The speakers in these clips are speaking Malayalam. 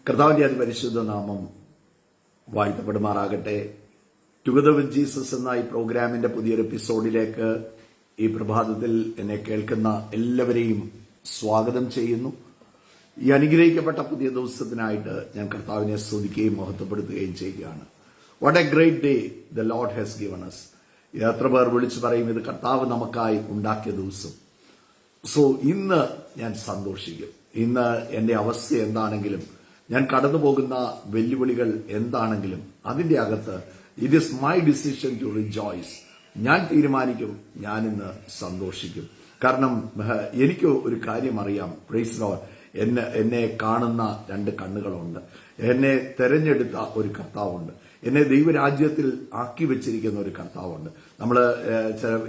കർത്താവിന്റെ അതിപരിശുദ്ധ നാമം വാഴ്ത്തപ്പെടുമാറാകട്ടെ. ടുഗദർ വിത്ത് ജീസസ് എന്ന ഈ പ്രോഗ്രാമിന്റെ പുതിയൊരു എപ്പിസോഡിലേക്ക് ഈ പ്രഭാതത്തിൽ എന്നെ കേൾക്കുന്ന എല്ലാവരെയും സ്വാഗതം ചെയ്യുന്നു. ഈ അനുഗ്രഹിക്കപ്പെട്ട പുതിയ ദിവസത്തിനായിട്ട് ഞാൻ കർത്താവിനെ സ്തുതിക്കുകയും മഹത്വപ്പെടുത്തുകയും ചെയ്യുകയാണ്. What A great day the Lord has given us. എത്ര പേർ വിളിച്ചു പറയും ഇത് കർത്താവ് നമുക്കായി ഉണ്ടാക്കിയ ദിവസം. സോ ഇന്ന് ഞാൻ സന്തോഷിക്കും. ഇന്ന് എന്റെ അവസ്ഥ എന്താണെങ്കിലും, ഞാൻ കടന്നു പോകുന്ന വെല്ലുവിളികൾ എന്താണെങ്കിലും അതിന്റെ അകത്ത് it is my decision to rejoice. ഞാൻ തീരുമാനിക്കും, ഞാനിന്ന് സന്തോഷിക്കും. കാരണം എനിക്ക് ഒരു കാര്യം അറിയാം. Praise Lord. എന്നെ കാണുന്ന രണ്ട് കണ്ണുകളുണ്ട്. എന്നെ തെരഞ്ഞെടുത്ത ഒരു കർത്താവുണ്ട്. എന്നെ ദൈവരാജ്യത്തിൽ ആക്കി വെച്ചിരിക്കുന്ന ഒരു കർത്താവുണ്ട്. നമ്മൾ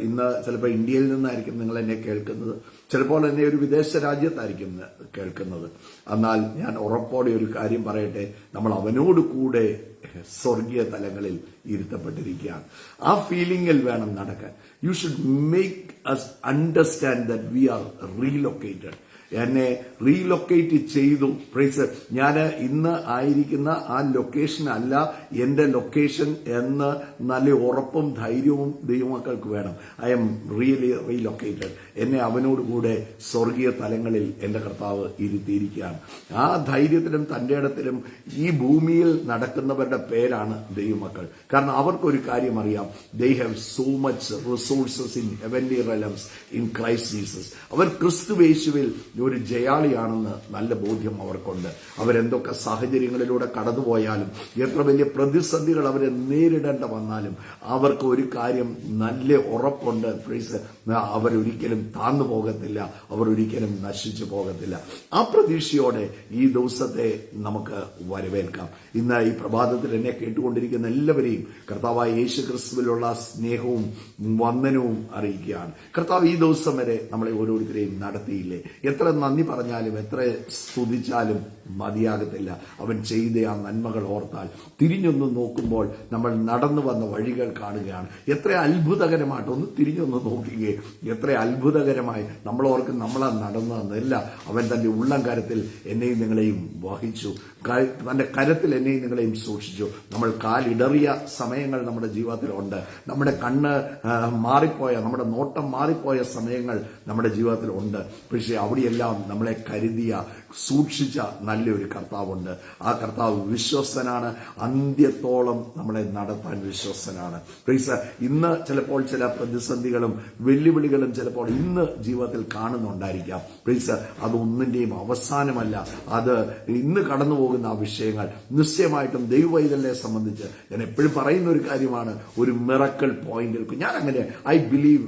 ഇന്ന് ചിലപ്പോൾ ഇന്ത്യയിൽ നിന്നായിരിക്കും നിങ്ങൾ എന്നെ കേൾക്കുന്നത്, ചിലപ്പോൾ എന്നെ ഒരു വിദേശ രാജ്യത്തായിരിക്കും കേൾക്കുന്നത്. എന്നാൽ ഞാൻ ഉറപ്പോടെ ഒരു കാര്യം പറയട്ടെ, നമ്മൾ അവനോട് കൂടെ സ്വർഗീയ തലങ്ങളിൽ ഇരുത്തപ്പെട്ടിരിക്കുകയാണ്. ആ ഫീലിംഗിൽ വേണം നടക്കാൻ. You should make us understand that we are relocated. എന്നെ റീലൊക്കേറ്റ് ചെയ്തു. പ്രൈസ്. ഞാൻ ഇന്ന് ആയിരിക്കുന്ന ആ ലൊക്കേഷൻ അല്ല എന്റെ ലൊക്കേഷൻ എന്ന് നല്ല ഉറപ്പും ധൈര്യവും ദൈവമക്കൾക്ക് വേണം. I am really relocated. എന്നെ അവനോടുകൂടെ സ്വർഗീയ തലങ്ങളിൽ എന്റെ കർത്താവ് ഇരുത്തിയിരിക്കുകയാണ്. ആ ധൈര്യത്തിലും തന്റെ ഇടത്തിലും ഈ ഭൂമിയിൽ നടക്കുന്നവരുടെ പേരാണ് ദൈവമക്കൾ. കാരണം അവർക്കൊരു കാര്യം അറിയാം. They have so much resources in heavenly realms in Christ Jesus. അവർ ക്രിസ്തുയേശുവിൽ ഒരു ജയാളിയാണെന്ന് നല്ല ബോധ്യം അവർക്കുണ്ട്. അവരെന്തൊക്കെ സാഹചര്യങ്ങളിലൂടെ കടന്നുപോയാലും, എത്ര വലിയ പ്രതിസന്ധികൾ അവരെ നേരിടേണ്ട വന്നാലും അവർക്ക് ഒരു കാര്യം നല്ല ഉറപ്പുണ്ട്. പ്ലീസ്, അവരൊരിക്കലും താന്നു പോകത്തില്ല, അവരൊരിക്കലും നശിച്ചു പോകത്തില്ല. ആ പ്രതീക്ഷയോടെ ഈ ദിവസത്തെ നമുക്ക് വരവേൽക്കാം. ഇന്ന് ഈ പ്രഭാതത്തിൽ എന്നെ കേട്ടുകൊണ്ടിരിക്കുന്ന എല്ലാവരെയും കർത്താവായ യേശു ക്രിസ്തുവിലുള്ള സ്നേഹവും വന്ദനവും അറിയിക്കുകയാണ്. കർത്താവ് ഈ ദിവസം വരെ നമ്മളെ ഓരോരുത്തരെയും നടത്തിയില്ലേ? എത്ര നന്ദി പറഞ്ഞാലും എത്ര സ്തുതിച്ചാലും മതിയാകത്തില്ല. അവൻ ചെയ്ത ആ നന്മകൾ ഓർത്താൽ തിരിഞ്ഞൊന്ന് നോക്കുമ്പോൾ നമ്മൾ നടന്നു വന്ന വഴികൾ കാണുകയാണ്. എത്ര അത്ഭുതകരമായിട്ട് ഒന്ന് തിരിഞ്ഞൊന്ന് നോക്കുകയെ, എത്ര അത്ഭുതകരമായി നമ്മൾ ഓർക്കും നമ്മളാ നടന്നതെന്നല്ല. അവൻ തന്റെ ഉള്ളം കരത്തിൽ എന്നെയും നിങ്ങളെയും വഹിച്ചു, തന്റെ കരത്തിൽ എന്നെയും നിങ്ങളെയും സൂക്ഷിച്ചു. നമ്മൾ കാലിടറിയ സമയങ്ങൾ നമ്മുടെ ജീവിതത്തിലുണ്ട്. നമ്മുടെ കണ്ണ് മാറിപ്പോയ, നമ്മുടെ നോട്ടം മാറിപ്പോയ സമയങ്ങൾ നമ്മുടെ ജീവിതത്തിലുണ്ട്. പക്ഷേ അവിടെയെല്ലാം നമ്മളെ കരുതിയ, സൂക്ഷിച്ച നല്ലൊരു കർത്താവുണ്ട്. ആ കർത്താവ് വിശ്വസ്തനാണ്. അന്ത്യത്തോളം നമ്മളെ നടത്താൻ വിശ്വസ്തനാണ്. പ്ലീസ്, ഇന്ന് ചിലപ്പോൾ ചില പ്രതിസന്ധികളും വെല്ലുവിളികളും ചിലപ്പോൾ ഇന്ന് ജീവിതത്തിൽ കാണുന്നുണ്ടായിരിക്കാം. പ്ലീസ്, അതൊന്നിന്റെയും അവസാനമല്ല. അത് ഇന്ന് കടന്നു പോകുന്ന ആ വിഷയങ്ങൾ നിശ്ചയമായിട്ടും ദൈവവൈതലിനെ സംബന്ധിച്ച് ഞാൻ എപ്പോഴും പറയുന്ന ഒരു കാര്യമാണ്, ഒരു മിറക്കിൾ പോയിന്റിൽ ഞാൻ അങ്ങനെ ഐ ബിലീവ്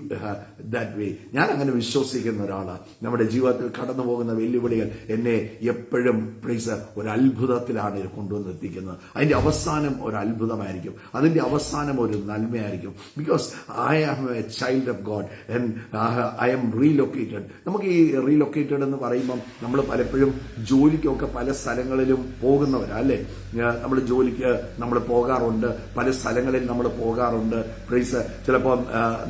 ദാറ്റ് വേ. ഞാൻ അങ്ങനെ വിശ്വസിക്കുന്ന ഒരാളാണ്. നമ്മുടെ ജീവിതത്തിൽ കടന്നു പോകുന്ന വെല്ലുവിളികൾ എന്നെ എപ്പോഴും പ്ലീസ് ഒരു അത്ഭുതത്തിലാണ് കൊണ്ടുവന്നെത്തിക്കുന്നത്. അതിന്റെ അവസാനം ഒരു അത്ഭുതമായിരിക്കും, അതിന്റെ അവസാനം ഒരു നന്മയായിരിക്കും. Because I am a child of God and I am relocated. നമുക്ക് ഈ റീലൊക്കേറ്റഡ് എന്ന് പറയുമ്പം നമ്മൾ പലപ്പോഴും ജോലിക്കൊക്കെ പല സ്ഥലങ്ങളിലും പോകുന്നവരാ അല്ലേ? നമ്മൾ ജോലിക്ക് നമ്മൾ പോകാറുണ്ട്, പല സ്ഥലങ്ങളിൽ നമ്മൾ പോകാറുണ്ട്. പ്ലീസ്, ചിലപ്പോൾ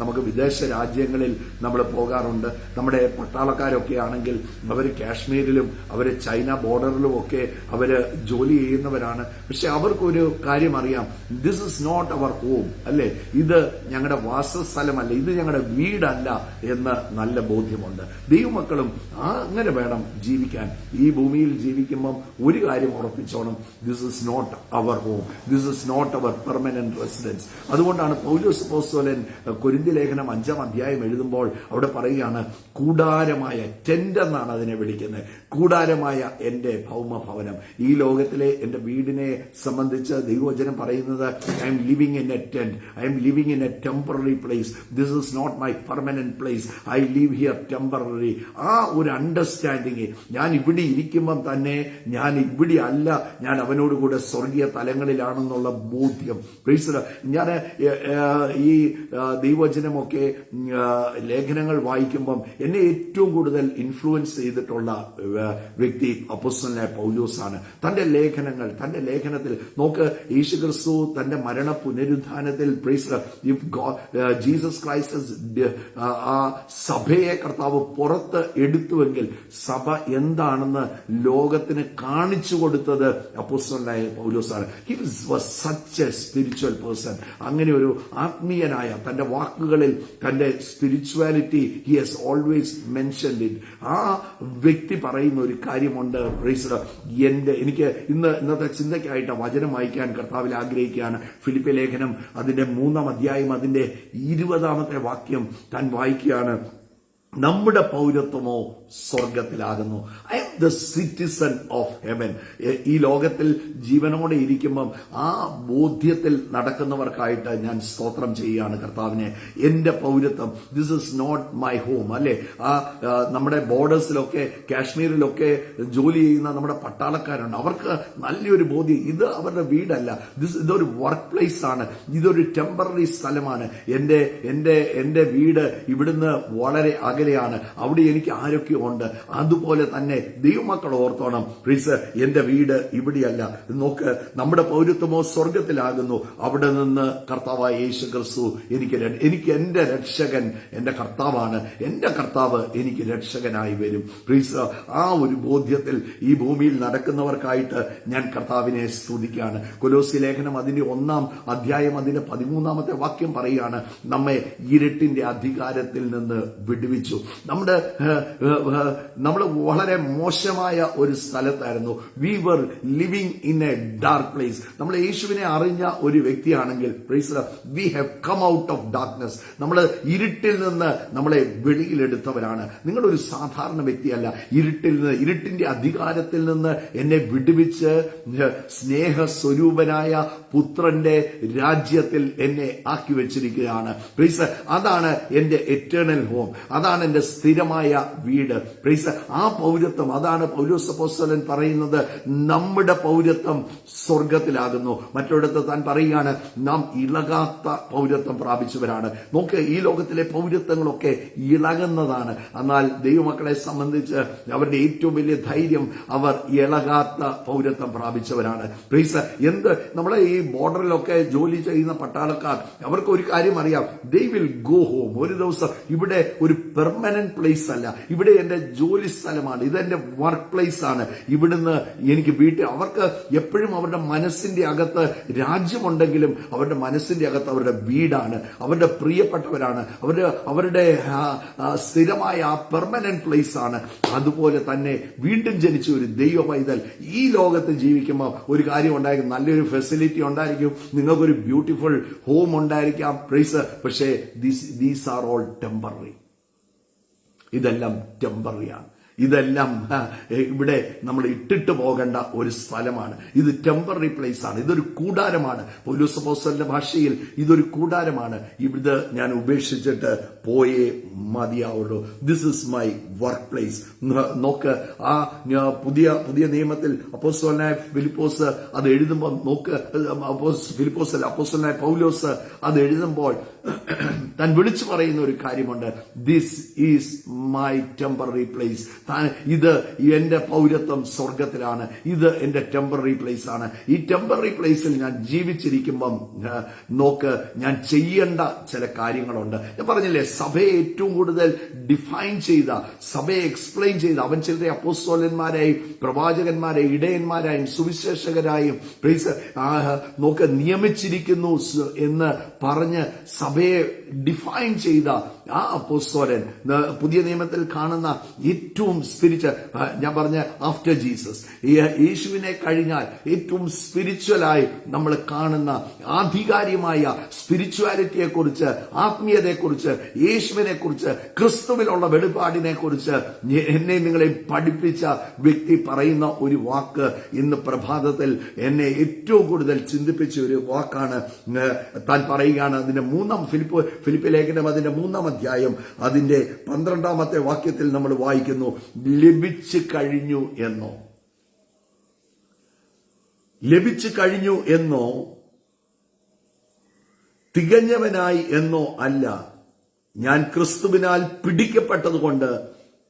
നമുക്ക് വിദേശ രാജ്യങ്ങളിൽ നമ്മൾ പോകാറുണ്ട്. നമ്മുടെ പട്ടാളക്കാരൊക്കെ ആണെങ്കിൽ അവർ കാശ്മീരിലും അവര് ചൈന ബോർഡറിലും ഒക്കെ അവര് ജോലി ചെയ്യുന്നവരാണ്. പക്ഷെ അവർക്കൊരു കാര്യം അറിയാം, this is not our home അല്ലേ, ഇത് ഞങ്ങളുടെ വാസസ്ഥലമല്ല, ഇത് ഞങ്ങളുടെ വീടല്ല എന്ന് നല്ല ബോധ്യമുണ്ട്. ദൈവമക്കളും അങ്ങനെ വേണം ജീവിക്കാൻ. ഈ ഭൂമിയിൽ ജീവിക്കുമ്പം ഒരു കാര്യം ഉറപ്പിച്ചോണം, this is not our home, this is not our permanent residence. അതുകൊണ്ടാണ് പൗലോസ് അപ്പോസ്തലൻ കൊരിന്ത്യർ ലേഖനം 5-ാം അധ്യായം എഴുതുമ്പോൾ അവിടെ പറയുകയാണ്, കൂടാരമായ ടെന്റ് എന്നാണ് അതിനെ വിളിക്കുന്നത്. കൂടാരമായ എന്റെ ഭൗമഭവനം. ഈ ലോകത്തിലെ എന്റെ വീടിനെ സംബന്ധിച്ച് ദൈവവചനം പറയുന്നത്, I'm living in a tent, I'm living in a temporary place, this is not my permanent place, I live here temporary. ആ ഒരു അണ്ടർസ്റ്റാൻഡിങ്, ഞാൻ ഇവിടെ ഇരിക്കുമ്പം തന്നെ ഞാൻ ഇവിടെ അല്ല, ഞാൻ അവനോട് കൂടെ സ്വർഗീയ തലങ്ങളിലാണെന്നുള്ള ബോധ്യം. ഞാൻ ഈ ദൈവവചനമൊക്കെ ലേഖനങ്ങൾ വായിക്കുമ്പം എന്നെ ഏറ്റവും കൂടുതൽ ഇൻഫ്ലുവൻസ് ഇൻഫ്ലുവൻസ് ചെയ്തിട്ടുള്ള വ്യക്തി അപ്പോസ്തലനായ പൗലോസാണ്. തന്റെ ലേഖനത്തിൽ നോക്ക്, യേശുക്രിസ്തു തന്റെ മരണ പുനരുദ്ധാനത്തിൽ ജീസസ് ക്രൈസ്റ്റ് ആ സഭയെ കർത്താവ് പുറത്ത് എടുത്തുവെങ്കിൽ സഭ എന്താണെന്ന് ലോകത്തിന് കാണിച്ചു കൊടുത്തത് അപ്പോസ്തലനായ പൗലോസാണ്. He was such a spiritual person. അങ്ങനെ ഒരു ആത്മീയനായ, തന്റെ വാക്കുകളിൽ തന്റെ spirituality he has always mentioned it. ആ വ്യക്തി പറയുന്ന ഒരു കാര്യമുണ്ട്. എനിക്ക് ഇന്നത്തെ ചിന്തയ്ക്കായിട്ട് വചനം വായിക്കാൻ കർത്താവിൽ ആഗ്രഹിക്കുകയാണ്. ഫിലിപ്പി ലേഖനം അതിന്റെ 3-ാം അധ്യായം അതിന്റെ 20-ാമത്തെ വാക്യം താൻ വായിക്കുകയാണ്. നമ്മുടെ പൗരത്വമോ സ്വർഗത്തിലാകുന്നു. I am the citizen of heaven. ഈ ലോകത്തിൽ ജീവനോടെ ഇരിക്കുമ്പം ആ ബോധ്യത്തിൽ നടക്കുന്നവർക്കായിട്ട് ഞാൻ സ്തോത്രം ചെയ്യുകയാണ് കർത്താവിനെ. എന്റെ പൗരത്വം, this is not my home. അല്ലെ, നമ്മുടെ ബോർഡേഴ്സിലൊക്കെ കാശ്മീരിലൊക്കെ ജോലി ചെയ്യുന്ന നമ്മുടെ പട്ടാളക്കാരുണ്ട്. അവർക്ക് നല്ലൊരു ബോധ്യം, ഇത് അവരുടെ വീടല്ല, ഇതൊരു വർക്ക് പ്ലേസ് ആണ്, ഇതൊരു ടെമ്പററി സ്ഥലമാണ്. എന്റെ വീട് ഇവിടുന്ന് വളരെ അകലെയാണ്, അവിടെ എനിക്ക് ആരൊക്കെ ഉണ്ട്. അതുപോലെ തന്നെ ദൈവമക്കൾ ഓർത്തോണം, എന്റെ വീട് ഇവിടെയല്ല. നോക്ക്, നമ്മുടെ പൗരത്വമോ സ്വർഗത്തിലാകുന്നു. അവിടെ നിന്ന് കർത്താവായ യേശു ക്രിസ്തു എനിക്ക് എന്റെ രക്ഷകൻ എന്റെ കർത്താവാണ്. എന്റെ കർത്താവ് എനിക്ക് രക്ഷകനായി വരും. ആ ഒരു ബോധ്യത്തിൽ ഈ ഭൂമിയിൽ നടക്കുന്നവർക്കായിട്ട് ഞാൻ കർത്താവിനെ സ്തുതിക്കുകയാണ്. കൊലോസ്യ ലേഖനം അതിന്റെ 1-ാം അധ്യായം അതിന്റെ 13-ാമത്തെ വാക്യം പറയുകയാണ്, നമ്മെ ഇരുട്ടിന്റെ അധികാരത്തിൽ നിന്ന് വിടുവിച്ചു. നമ്മൾ വളരെ മോശമായ ഒരു സ്ഥലത്തായിരുന്നു. We were living in a dark place. നമ്മൾ യേശുവിനെ അറിഞ്ഞ ഒരു വ്യക്തിയാണെങ്കിൽ we have come out of darkness. നമ്മൾ ഇരുട്ടിൽ നിന്ന് നമ്മളെ വെളിയിലെടുത്തവരാണ്. നിങ്ങളൊരു സാധാരണ വ്യക്തിയല്ല. ഇരുട്ടിന്റെ അധികാരത്തിൽ നിന്ന് എന്നെ വിടുവിച്ച് സ്നേഹസ്വരൂപനായ പുത്രന്റെ രാജ്യത്തിൽ എന്നെ ആക്കി വെച്ചിരിക്കുകയാണ്. അതാണ് എന്റെ എറ്റേണൽ ഹോം, അതാണ് എന്റെ സ്ഥിരമായ വീട്. ആ പൗരത്വം, അതാണ് പൗലോസ് അപ്പോസ്തലൻ പറയുന്നത്, നമ്മുടെ പൗരത്വം സ്വർഗത്തിലാകുന്നു. മറ്റൊരിടത്ത് താൻ പറയുകയാണ്, നാം ഇളകാത്ത പൗരത്വം പ്രാപിച്ചവരാണ്. നോക്ക്, ഈ ലോകത്തിലെ പൗരത്വങ്ങളൊക്കെ ഇളകുന്നതാണ്. എന്നാൽ ദൈവമക്കളെ സംബന്ധിച്ച് അവരുടെ ഏറ്റവും വലിയ ധൈര്യം, അവർ ഇളകാത്ത പൗരത്വം പ്രാപിച്ചവരാണ്. നമ്മളെ ഈ ബോർഡറിലൊക്കെ ജോലി ചെയ്യുന്ന പട്ടാളക്കാർ, അവർക്ക് ഒരു കാര്യം അറിയാം, ദേ വിൽ ഗോ ഹോം. ഒരു ദിവസം ഇവിടെ ഒരു പെർമനന്റ് പ്ലേസ് അല്ല, ഇവിടെ എന്റെ ജോലി സ്ഥലമാണ്, ഇതെന്റെ വർക്ക് പ്ലേസ് ആണ്. ഇവിടുന്ന് എനിക്ക് അവർക്ക് എപ്പോഴും അവരുടെ മനസ്സിന്റെ അകത്ത് രാജ്യമുണ്ടെങ്കിലും അവരുടെ മനസ്സിന്റെ അകത്ത് അവരുടെ വീടാണ്, അവരുടെ പ്രിയപ്പെട്ടവരാണ്, അവരുടെ സ്ഥിരമായ ആ പെർമനന്റ് പ്ലേസ് ആണ്. അതുപോലെ തന്നെ വീണ്ടും ജനിച്ച ഒരു ദൈവ പൈതൽ ഈ ലോകത്ത് ജീവിക്കുമ്പോൾ ഒരു കാര്യം ഉണ്ടായിരിക്കും, നല്ലൊരു ഫെസിലിറ്റി ഉണ്ടായിരിക്കും, നിങ്ങൾക്കൊരു ബ്യൂട്ടിഫുൾ ഹോം ഉണ്ടായിരിക്കാം. പക്ഷേ ദീസ് ആർ ഓൾ ടെമ്പററി. ഇതെല്ലാം ടെമ്പററിയാണ്. ഇതെല്ലാം ഇവിടെ നമ്മൾ ഇട്ടിട്ട് പോകേണ്ട ഒരു സ്ഥലമാണ്. ഇത് ടെമ്പററി പ്ലേസ് ആണ്, ഇതൊരു കൂടാരമാണ്. പൗലോസ് അപ്പോസ്തലന്റെ ഭാഷയിൽ ഇതൊരു കൂടാരമാണ്. ഇത് ഞാൻ ഉപേക്ഷിച്ചിട്ട് പോയേ മതിയാവുള്ളൂ. This is my work place. നോക്ക്, ആ പുതിയ നിയമത്തിൽ അപ്പോസ്തലനായ ഫിലിപ്പോസ് അത് എഴുതുമ്പോൾ നോക്ക്, അപ്പോസ്തലനായ പൗലോസ് അത് എഴുതുമ്പോൾ താൻ വിളിച്ചു പറയുന്ന ഒരു കാര്യമുണ്ട്, this is my temporary place. ഇത് എന്റെ പൗരത്വം സ്വർഗത്തിലാണ്, ഇത് എന്റെ ടെമ്പററി പ്ലേസ് ആണ്. ഈ ടെമ്പററി പ്ലേസിൽ ഞാൻ ജീവിച്ചിരിക്കുമ്പം നോക്ക്, ഞാൻ ചെയ്യേണ്ട ചില കാര്യങ്ങളുണ്ട്. ഞാൻ പറഞ്ഞില്ലേ, സഭയെ ഏറ്റവും കൂടുതൽ ഡിഫൈൻ ചെയ്ത, സഭയെ എക്സ്പ്ലെയിൻ ചെയ്ത, അവൻ ചിലരെ അപ്പോസ്തലന്മാരായും പ്രവാചകന്മാരെയും ഇടയന്മാരായും സുവിശേഷകരായും നോക്ക് നിയമിച്ചിരിക്കുന്നു എന്ന് പറഞ്ഞ് സഭയെ ഡിഫൈൻ ചെയ്ത ആ അപ്പോസ്തലൻ പുതിയ നിയമത്തിൽ കാണുന്ന ഏറ്റവും ഞാൻ പറഞ്ഞ ആഫ്റ്റർ ജീസസ്, യേശുവിനെ കഴിഞ്ഞാൽ ഏറ്റവും സ്പിരിച്വലായി നമ്മൾ കാണുന്ന ആധികാരികമായ സ്പിരിച്വാലിറ്റിയെ കുറിച്ച്, ആത്മീയതയെ കുറിച്ച്, യേശുവിനെ കുറിച്ച്, ക്രിസ്തുവിലുള്ള വെളിപാടിനെ കുറിച്ച് എന്നെ നിങ്ങളെ പഠിപ്പിച്ച വ്യക്തി പറയുന്ന ഒരു വാക്ക് ഇന്ന് പ്രഭാതത്തിൽ എന്നെ ഏറ്റവും കൂടുതൽ ചിന്തിപ്പിച്ച ഒരു വാക്കാണ്. താൻ പറയുകയാണ്, അതിന്റെ ഫിലിപ്പി ലേഖനം അതിന്റെ 3-ാം അധ്യായം അതിന്റെ 12-ാമത്തെ വാക്യത്തിൽ നമ്മൾ വായിക്കുന്നു, ലഭിച്ചു കഴിഞ്ഞു എന്നോ, ലഭിച്ചു കഴിഞ്ഞു എന്നോ, തികഞ്ഞവനായി എന്നോ അല്ല, ഞാൻ ക്രിസ്തുവിനാൽ പിടിക്കപ്പെട്ടതുകൊണ്ട്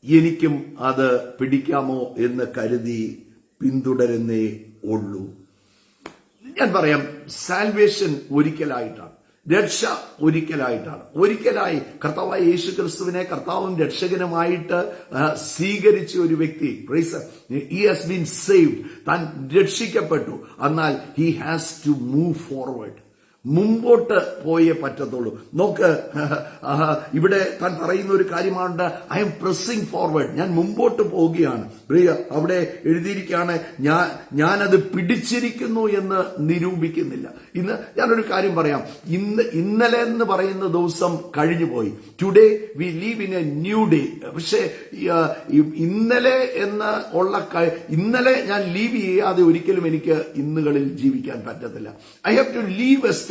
എനിക്കും അത് പിടിക്കാമോ എന്ന് കരുതി പിന്തുടരുന്നേ ഉള്ളൂ. ഞാൻ പറയാം, സാൽവേഷൻ ഒരിക്കലായിട്ടാണ്, രക്ഷ ഒരിക്കലായിട്ടാണ്. ഒരിക്കലായി കർത്താവായ യേശു ക്രിസ്തുവിനെ കർത്താവും രക്ഷകനുമായിട്ട് സ്വീകരിച്ച ഒരു വ്യക്തി, he has been saved, താൻ രക്ഷിക്കപ്പെട്ടു. എന്നാൽ he has to move forward, മുമ്പോട്ട് പോയേ പറ്റത്തുള്ളൂ. നോക്ക്, ഇവിടെ താൻ പറയുന്ന ഒരു കാര്യമാണ്, ഐ എം പ്രസ്സിംഗ് ഫോർവേഡ്, ഞാൻ മുമ്പോട്ട് പോവുകയാണ്. അവിടെ എഴുതിയിരിക്കുകയാണ്, ഞാനത് പിടിച്ചിരിക്കുന്നു എന്ന് നിരൂപിക്കുന്നില്ല. ഇന്ന് ഞാനൊരു കാര്യം പറയാം, ഇന്നലെ എന്ന് പറയുന്ന ദിവസം കഴിഞ്ഞുപോയി. Today we live in a new day. പക്ഷേ ഇന്നലെ എന്ന് ഇന്നലെ ഞാൻ ലീവ് ചെയ്യാതെ ഒരിക്കലും എനിക്ക് ഇന്നുകളിൽ ജീവിക്കാൻ പറ്റത്തില്ല. I have to leave yesterday.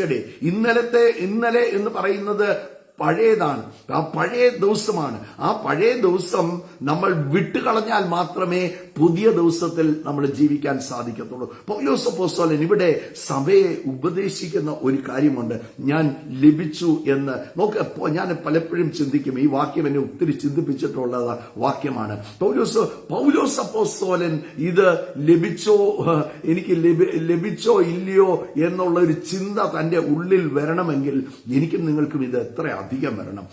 ഇന്നലെ എന്ന് പറയുന്നത് പഴയതാണ്, ആ പഴയ ദിവസമാണ്. ആ പഴയ ദിവസം നമ്മൾ വിട്ടുകളഞ്ഞാൽ മാത്രമേ പുതിയ ദിവസത്തിൽ നമ്മൾ ജീവിക്കാൻ സാധിക്കത്തുള്ളൂ. പൗലോസ് അപ്പോസ്തലൻ ഇവിടെ സഭയെ ഉപദേശിക്കുന്ന ഒരു കാര്യമുണ്ട്, ഞാൻ ലഭിച്ചു എന്ന്. നോക്ക്, ഞാൻ പലപ്പോഴും ചിന്തിക്കും, ഈ വാക്യം എന്നെ ഒത്തിരി ചിന്തിപ്പിച്ചിട്ടുള്ള വാക്യമാണ്. പൗലോസ് അപ്പോസ്തലൻ ഇത് ലഭിച്ചോ, എനിക്ക് ലഭിച്ചോ ഇല്ലയോ എന്നുള്ള ഒരു ചിന്ത തന്റെ ഉള്ളിൽ വരണമെങ്കിൽ എനിക്കും നിങ്ങൾക്കും ഇത് എത്ര അധികം വരണം.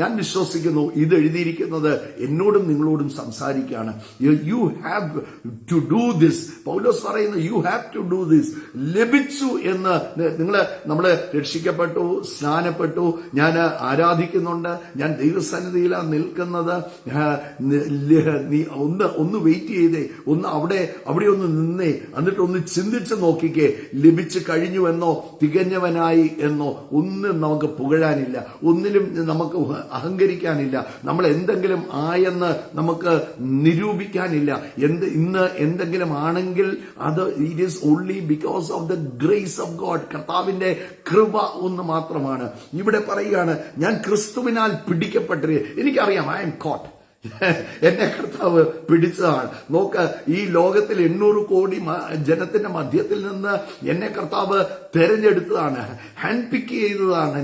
ഞാൻ വിശ്വസിക്കുന്നു, ഇത് എഴുതിയിരിക്കുന്നത് എന്നോടും നിങ്ങളോടും സംസാരിക്കുകയാണ്. You have to do this. Paulose പറയുന്നു, you have to do this. ലഭിച്ചു എന്ന് നമ്മള് രക്ഷിക്കപ്പെട്ടു, സ്നാനപ്പെട്ടു, ഞാൻ ആരാധിക്കുന്നുണ്ട്, ഞാൻ ദൈവസന്നിധിയിലാണ് നിൽക്കുന്നത്. നീ ഒന്ന് വെയിറ്റ് ചെയ്തേ, അവിടെ ഒന്ന് നിന്നേ, എന്നിട്ട് ഒന്ന് ചിന്തിച്ച് നോക്കിക്കേ, ലഭിച്ചു കഴിഞ്ഞു എന്നോ തികഞ്ഞവനായി എന്നോ ഒന്നും നമുക്ക് പുകഴാനില്ല, ഒന്നിലും നമുക്ക് അഹങ്കരിക്കാനില്ല, നമ്മൾ എന്തെങ്കിലും ആയെന്ന് നമുക്ക് നിരൂപിക്കാനില്ല. ഇന്ന് എന്തെങ്കിലും ആണെങ്കിൽ അത് it is only because of the grace of God. കർത്താവിന്റെ കൃപ ഒന്ന് മാത്രമാണ്. ഇവിടെ പറയുകയാണ്, ഞാൻ ക്രിസ്തുവിനാൽ പിടിക്കപ്പെട്ടിരിക്കുക. എനിക്കറിയാം, ഐ എം കോട്ട്, എന്നെ കർത്താവ് പിടിച്ചതാണ്. നോക്ക്, ഈ ലോകത്തിൽ 800 കോടി ജനത്തിന്റെ മധ്യത്തിൽ നിന്ന് എന്നെ കർത്താവ് തെരഞ്ഞെടുത്തതാണ്, ഹാൻഡ് പിക്ക് ചെയ്തതാണ്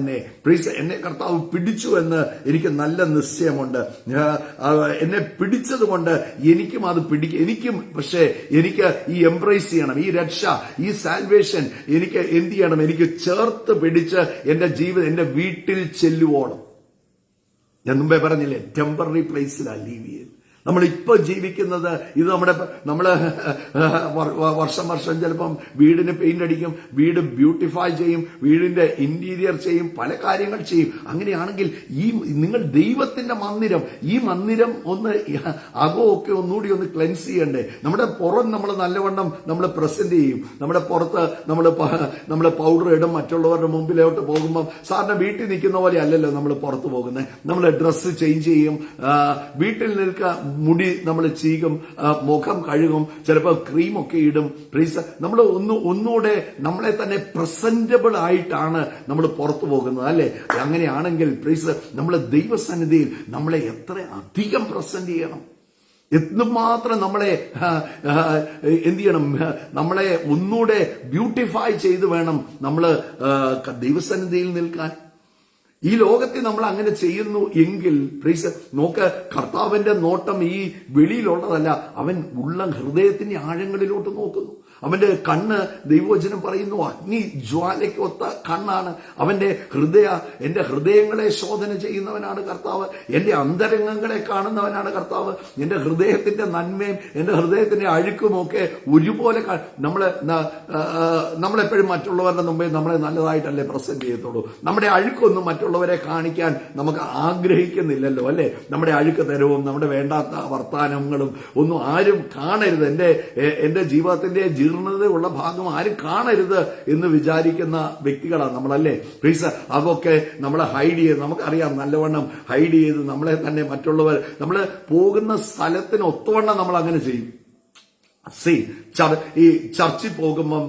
എന്നെ കർത്താവ് പിടിച്ചു എന്ന് എനിക്ക് നല്ല നിശ്ചയമുണ്ട്. എന്നെ പിടിച്ചത് കൊണ്ട് എനിക്കും അത് എനിക്കും പക്ഷേ എനിക്ക് ഈ എംബ്രേസ് ചെയ്യണം, ഈ രക്ഷ, ഈ സാൽവേഷൻ എനിക്ക് എന്ത് ചെയ്യണം, എനിക്ക് ചേർത്ത് പിടിച്ച് എന്റെ ജീവിതം, എന്റെ വീട്ടിൽ ചെല്ലുവോണം. ഞാൻ മുമ്പേ പറഞ്ഞില്ലേ, ടെമ്പററി പ്ലേസിലാണ് ലീവ് ചെയ്യുന്നത്. നമ്മളിപ്പോ ജീവിക്കുന്നത് ഇത് നമ്മള് വർഷം ചിലപ്പം വീടിന് പെയിന്റ് അടിക്കും, വീട് ബ്യൂട്ടിഫൈ ചെയ്യും, വീടിന്റെ ഇന്റീരിയർ ചെയ്യും, പല കാര്യങ്ങൾ ചെയ്യും. അങ്ങനെയാണെങ്കിൽ നിങ്ങൾ ദൈവത്തിന്റെ മന്ദിരം, ഈ മന്ദിരം ഒന്ന് അകമൊക്കെ ഒന്നുകൂടി ഒന്ന് ക്ലെൻസ് ചെയ്യണ്ടേ? നമ്മുടെ പുറം നമ്മൾ നല്ലവണ്ണം നമ്മൾ പ്രസന്റ് ചെയ്യും, നമ്മുടെ പുറത്ത് നമ്മൾ പൗഡർ ഇടും, മറ്റുള്ളവരുടെ മുമ്പിലോട്ട് പോകുമ്പോൾ സാറിന് വീട്ടിൽ നിൽക്കുന്ന പോലെ അല്ലല്ലോ നമ്മൾ പുറത്ത് പോകുന്നത്. നമ്മൾ ഡ്രസ്സ് ചേഞ്ച് ചെയ്യും, വീട്ടിൽ നിൽക്കുക, മുടി നമ്മൾ ചീകും, മുഖം കഴുകും, ചിലപ്പോൾ ക്രീമൊക്കെ ഇടും. നമ്മൾ ഒന്നുകൂടെ നമ്മളെ തന്നെ പ്രസന്റബിൾ ആയിട്ടാണ് നമ്മൾ പുറത്തു പോകുന്നത്, അല്ലെ? അങ്ങനെയാണെങ്കിൽ നമ്മൾ ദൈവസന്നിധിയിൽ നമ്മളെ എത്ര അധികം പ്രസന്റ് ചെയ്യണം, എന്തുമാത്രം നമ്മളെ എന്ത് ചെയ്യണം, നമ്മളെ ഒന്നുകൂടെ ബ്യൂട്ടിഫൈ ചെയ്ത് വേണം നമ്മൾ ദൈവസന്നിധിയിൽ നിൽക്കാൻ. ഈ ലോകത്തിൽ നമ്മൾ അങ്ങനെ ചെയ്യുന്നു എങ്കിൽ നോക്ക്, കർത്താവിന്റെ നോട്ടം ഈ വെളിയിലുള്ളതല്ല, അവൻ ഹൃദയത്തിന്റെ ആഴങ്ങളിലോട്ട് നോക്കുന്നു. അവന്റെ കണ്ണ്, ദൈവവചനം പറയുന്നു, അഗ്നി ജ്വാലയ്ക്കൊത്ത കണ്ണാണ് അവന്റെ എന്റെ ഹൃദയങ്ങളെ ശോധന ചെയ്യുന്നവനാണ് കർത്താവ്, എന്റെ അന്തരംഗങ്ങളെ കാണുന്നവനാണ് കർത്താവ്. എന്റെ ഹൃദയത്തിന്റെ നന്മയും എന്റെ ഹൃദയത്തിന്റെ അഴുക്കുമൊക്കെ ഒരുപോലെ നമ്മളെപ്പോഴും മറ്റുള്ളവരുടെ മുമ്പേ നമ്മളെ നല്ലതായിട്ടല്ലേ പ്രസന്റ് ചെയ്യത്തുള്ളൂ. നമ്മുടെ അഴുക്കൊന്നും മറ്റുള്ളവരെ കാണിക്കാൻ നമുക്ക് ആഗ്രഹിക്കുന്നില്ലല്ലോ, അല്ലെ? നമ്മുടെ അഴുക്ക് തരവും നമ്മുടെ വേണ്ടാത്ത വർത്താനങ്ങളും ഒന്നും ആരും കാണരുത്, എന്റെ ജീവിതത്തിന്റെ ജീർണതയുള്ള ഭാഗം ആരും കാണരുത് എന്ന് വിചാരിക്കുന്ന വ്യക്തികളാണ് നമ്മളല്ലേ? അതൊക്കെ നമ്മൾ ഹൈഡ് ചെയ്ത്, നമുക്കറിയാം നല്ലവണ്ണം ഹൈഡ് ചെയ്ത് നമ്മളെ തന്നെ മറ്റുള്ളവർ, നമ്മൾ പോകുന്ന സ്ഥലത്തിന് ഒത്തവണ്ണം നമ്മൾ അങ്ങനെ ചെയ്യും. സി ഈ ചർച്ചിൽ പോകുമ്പം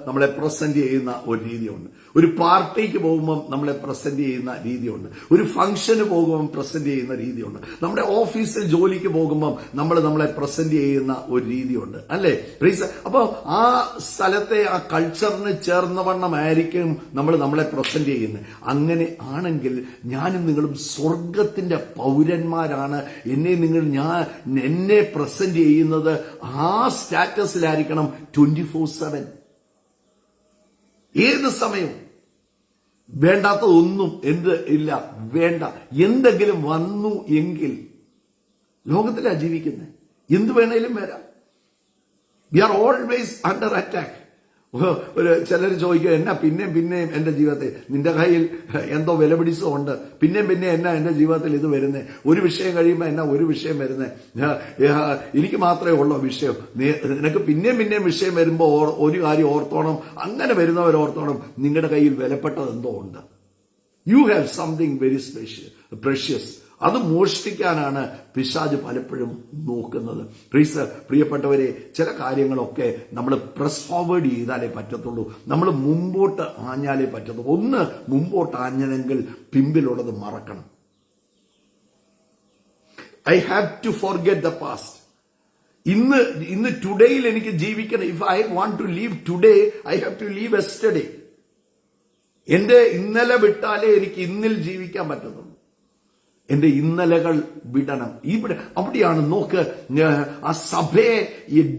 നമ്മളെ പ്രസന്റ് ചെയ്യുന്ന ഒരു രീതിയുണ്ട്, ഒരു പാർട്ടിക്ക് പോകുമ്പം നമ്മളെ പ്രസന്റ് ചെയ്യുന്ന രീതിയുണ്ട്, ഒരു ഫംഗ്ഷന് പോകുമ്പം പ്രസന്റ് ചെയ്യുന്ന രീതിയുണ്ട്, നമ്മുടെ ഓഫീസിൽ ജോലിക്ക് പോകുമ്പം നമ്മളെ പ്രസന്റ് ചെയ്യുന്ന ഒരു രീതിയുണ്ട്, അല്ലേ? അപ്പൊ ആ സ്ഥലത്തെ ആ കൾച്ചറിന് ചേർന്നവണ്ണമായിരിക്കും നമ്മളെ പ്രസന്റ് ചെയ്യുന്നത്. അങ്ങനെ ആണെങ്കിൽ ഞാനും നിങ്ങളും സ്വർഗത്തിന്റെ പൗരന്മാരാണ്. എന്നെ പ്രസന്റ് ചെയ്യുന്നത് ആ സ്റ്റാറ്റസിലായിരിക്കണം 24/7. ഏത് സമയവും വേണ്ടാത്തതൊന്നും ഇല്ല, വേണ്ട. എന്തെങ്കിലും വന്നു എങ്കിൽ ലോകത്തിലാ ജീവിക്കുന്നത്, എന്ത് വേണേലും വരാം. We are always under attack. ചിലർ ചോദിക്കുക, എന്നാ പിന്നെയും എന്റെ ജീവിതത്തിൽ നിന്റെ കയ്യിൽ എന്തോ വിലപിടിച്ചതുണ്ട്, പിന്നെയും എന്നാ എന്റെ ജീവിതത്തിൽ ഇത് വരുന്നേ, ഒരു വിഷയം കഴിയുമ്പോ എന്നാ ഒരു വിഷയം വരുന്നേ, എനിക്ക് മാത്രമേ ഉള്ളൂ വിഷയം, നിനക്ക് പിന്നെയും വിഷയം വരുമ്പോ ഒരു കാര്യം ഓർത്തോണം, അങ്ങനെ വരുന്നവരോർത്തോണം നിങ്ങളുടെ കയ്യിൽ വിലപ്പെട്ടത് എന്തോ ഉണ്ട്. U have something very precious. അത് മോഷ്ടിക്കാനാണ് പിശാച് പലപ്പോഴും നോക്കുന്നത്. പ്രിയപ്പെട്ടവരെ, ചില കാര്യങ്ങളൊക്കെ നമ്മൾ പ്രസ് ഫോർവേഡ് ചെയ്താലേ പറ്റത്തുള്ളൂ, നമ്മൾ മുമ്പോട്ട് ആഞ്ഞാലേ പറ്റത്തുള്ളൂ. ഒന്ന് മുമ്പോട്ട് ആഞ്ഞതെങ്കിൽ പിമ്പിലുള്ളത് മറക്കണം. I have to forget the past. ഇന്ന് ടുഡേയിൽ എനിക്ക് ജീവിക്കണം. If I want to live today, I have to leave yesterday. എന്റെ ഇന്നലെ വിട്ടാലേ എനിക്ക് ഇന്നിൽ ജീവിക്കാൻ പറ്റുന്നുള്ളൂ. എന്റെ ഇന്നലകൾ വിടണം. അവിടെയാണ് നോക്ക്, ആ സഭയെ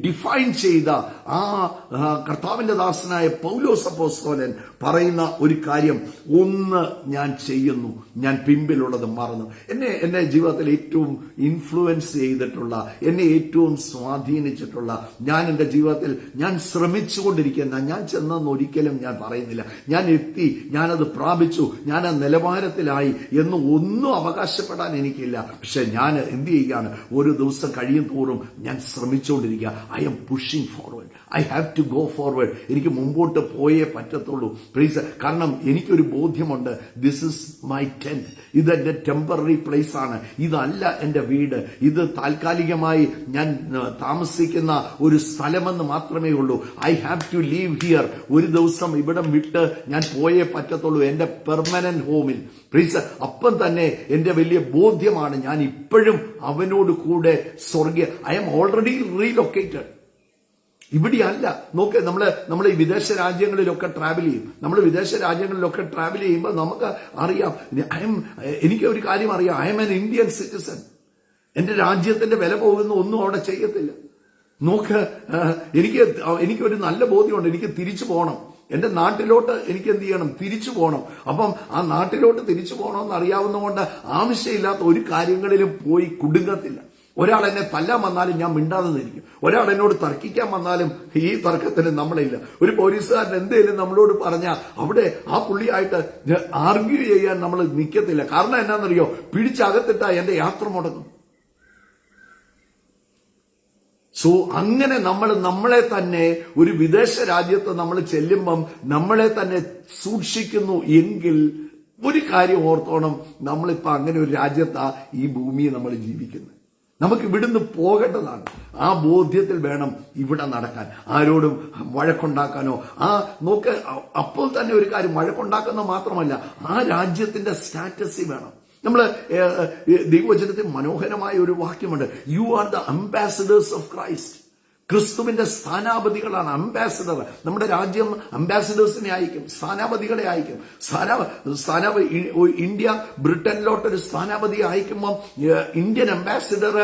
ഡിഫൈൻ ചെയ്ത ആ കർത്താവിന്റെ ദാസനായ പൗലോസ് അപ്പോസ്തലൻ പറയുന്ന ഒരു കാര്യം, ഒന്ന് ഞാൻ ചെയ്യുന്നു, ഞാൻ പിമ്പിലുള്ളത് മറന്നു. എന്നെ ജീവിതത്തിൽ ഏറ്റവും ഇൻഫ്ലുവൻസ് ചെയ്തിട്ടുള്ള, എന്നെ ഏറ്റവും സ്വാധീനിച്ചിട്ടുള്ള, ഞാൻ എന്റെ ജീവിതത്തിൽ ഞാൻ ശ്രമിച്ചുകൊണ്ടിരിക്കുന്ന, ഞാൻ ചെന്നെന്ന് ഒരിക്കലും ഞാൻ പറയുന്നില്ല, ഞാൻ എത്തി, ഞാനത് പ്രാപിച്ചു, ഞാൻ ആ നിലവാരത്തിലായി എന്ന് ഒന്നും അവകാശപ്പെടാൻ എനിക്കില്ല. പക്ഷെ ഞാൻ എന്ത് ചെയ്യുകയാണ്, ഒരു ദിവസം കഴിയും തോറും ഞാൻ ശ്രമിച്ചുകൊണ്ടിരിക്കുക. I am pushing forward. I have to go forward. എനിക്ക് മുമ്പോട്ട് പോയേ പറ്റത്തുള്ളൂ. കാരണം എനിക്കൊരു ബോധ്യമുണ്ട്, ദിസ് ഇസ് മൈ ടെന്റ്. ഇതെന്റെ ടെമ്പററി പ്ലേസ് ആണ്, ഇതല്ല എന്റെ വീട്, ഇത് താൽക്കാലികമായി ഞാൻ താമസിക്കുന്ന ഒരു സ്ഥലമെന്ന് മാത്രമേ ഉള്ളൂ. I have to leave here. ഒരു ദിവസം ഇവിടം വിട്ട് ഞാൻ പോയേ പറ്റത്തുള്ളൂ എന്റെ പെർമനന്റ് ഹോമിൽ. അപ്പം തന്നെ എന്റെ വലിയ ബോധ്യമാണ്, ഞാൻ ഇപ്പോഴും അവനോട് കൂടെ സ്വർഗീയ, ഐ എം ഓൾറെഡി റീലൊക്കേറ്റഡ്. ഇവിടെയല്ല. നോക്ക്, നമ്മൾ ഈ വിദേശ രാജ്യങ്ങളിലൊക്കെ ട്രാവൽ ചെയ്യും. നമ്മൾ വിദേശ രാജ്യങ്ങളിലൊക്കെ ട്രാവൽ ചെയ്യുമ്പോൾ നമുക്ക് അറിയാം, എനിക്ക് ഒരു കാര്യം അറിയാം, I M an Indian citizen. എന്റെ രാജ്യത്തിന്റെ വില പോകുന്ന ഒന്നും അവിടെ ചെയ്യത്തില്ല. നോക്ക്, എനിക്കൊരു നല്ല ബോധ്യമുണ്ട്, എനിക്ക് തിരിച്ചു പോകണം. എന്റെ നാട്ടിലോട്ട് എനിക്ക് എന്ത് ചെയ്യണം, തിരിച്ചു പോകണം. അപ്പം ആ നാട്ടിലോട്ട് തിരിച്ചു പോകണമെന്ന് അറിയാവുന്നതുകൊണ്ട് ആവശ്യമില്ലാത്ത ഒരു കാര്യങ്ങളിലും പോയി കുടുങ്ങത്തില്ല. ഒരാൾ എന്നെ തല്ലാൻ വന്നാലും ഞാൻ മിണ്ടാതെ നിൽക്കും. ഒരാൾ എന്നോട് തർക്കിക്കാൻ വന്നാലും ഈ തർക്കത്തിന് നമ്മളില്ല. ഒരു പോലീസുകാരൻ എന്തെങ്കിലും നമ്മളോട് പറഞ്ഞാൽ അവിടെ ആ പുള്ളിയായിട്ട് ആർഗ്യൂ ചെയ്യാൻ നമ്മൾ നിൽക്കത്തില്ല. കാരണം എന്നാന്നറിയോ, പിടിച്ചകത്തിട്ടാ എന്റെ യാത്ര മുടങ്ങും. സോ അങ്ങനെ നമ്മളെ തന്നെ ഒരു വിദേശ രാജ്യത്ത് നമ്മൾ ചെല്ലുമ്പം നമ്മളെ തന്നെ സൂക്ഷിക്കുന്നു എങ്കിൽ ഒരു കാര്യം ഓർത്തോണം, നമ്മളിപ്പോ അങ്ങനെ ഒരു രാജ്യത്താ ഈ ഭൂമിയെ നമ്മൾ ജീവിക്കുന്നത്. നമുക്ക് ഇവിടുന്ന് പോകേണ്ടതാണ്. ആ ബോധ്യത്തിൽ വേണം ഇവിടെ നടക്കാൻ. ആരോടും വഴക്കുണ്ടാക്കാനോ നോക്ക്, അപ്പോൾ തന്നെ ഒരു കാര്യം, വഴക്കുണ്ടാക്കുന്ന മാത്രമല്ല, ആ രാജ്യത്തിന്റെ സ്റ്റാറ്റസ് വേണം. നമ്മള് ദൈവവചനത്തിൽ മനോഹരമായ ഒരു വാക്യമുണ്ട്, you are the ambassadors of Christ. ക്രിസ്തുവിന്റെ സ്ഥാനാപതികളാണ്. അംബാസഡർ. നമ്മുടെ രാജ്യം അംബാസഡേഴ്സിനെ അയക്കും, സ്ഥാനാപതികളെ അയക്കും. ഇന്ത്യ ബ്രിട്ടനിലോട്ടൊരു സ്ഥാനാപതിയെ അയക്കുമ്പോൾ ഇന്ത്യൻ അംബാസഡർ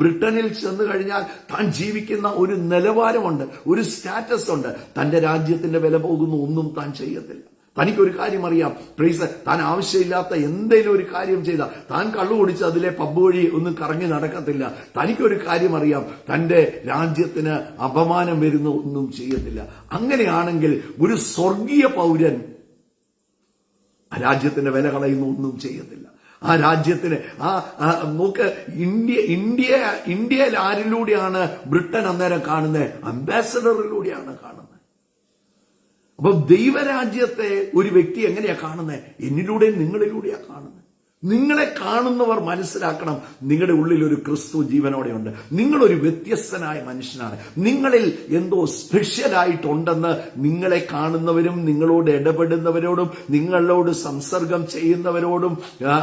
ബ്രിട്ടനിൽ ചെന്ന് കഴിഞ്ഞാൽ താൻ ജീവിക്കുന്ന ഒരു നിലവാരമുണ്ട്, ഒരു സ്റ്റാറ്റസ് ഉണ്ട്. തന്റെ രാജ്യത്തിന്റെ വില പോകുന്ന ഒന്നും താൻ ചെയ്യത്തില്ല. തനിക്കൊരു കാര്യം അറിയാം, താൻ ആവശ്യമില്ലാത്ത എന്തെങ്കിലും ഒരു കാര്യം ചെയ്താൽ, താൻ കള്ളു കുടിച്ച് അതിലെ പബ്ബ് വഴി ഒന്നും കറങ്ങി നടക്കത്തില്ല. തനിക്കൊരു കാര്യം അറിയാം, തന്റെ രാജ്യത്തിന് അപമാനം വരുന്ന ഒന്നും ചെയ്യത്തില്ല. അങ്ങനെയാണെങ്കിൽ ഒരു സ്വർഗീയ പൗരൻ ആ രാജ്യത്തിന്റെ വില കളയുന്ന ഒന്നും ചെയ്യത്തില്ല. ആ രാജ്യത്തിന് നോക്ക്, ഇന്ത്യയിൽ ആരിലൂടെയാണ് ബ്രിട്ടൻ അന്നേരം കാണുന്നത്? അംബാസഡറിലൂടെയാണ് കാണുന്നത്. അപ്പൊ ദൈവരാജ്യത്തെ ഒരു വ്യക്തി എങ്ങനെയാ കാണുന്നത്? എന്നിലൂടെയും നിങ്ങളിലൂടെയാ കാണുന്നത്. നിങ്ങളെ കാണുന്നവർ മനസ്സിലാക്കണം, നിങ്ങളുടെ ഉള്ളിൽ ഒരു ക്രിസ്തു ജീവനോടെയുണ്ട്. നിങ്ങളൊരു വ്യത്യസ്തനായ മനുഷ്യനാണ്. നിങ്ങളിൽ എന്തോ സ്പെഷ്യലായിട്ടുണ്ടെന്ന് നിങ്ങളെ കാണുന്നവരും നിങ്ങളോട് ഇടപെടുന്നവരോടും നിങ്ങളോട് സംസർഗം ചെയ്യുന്നവരോടും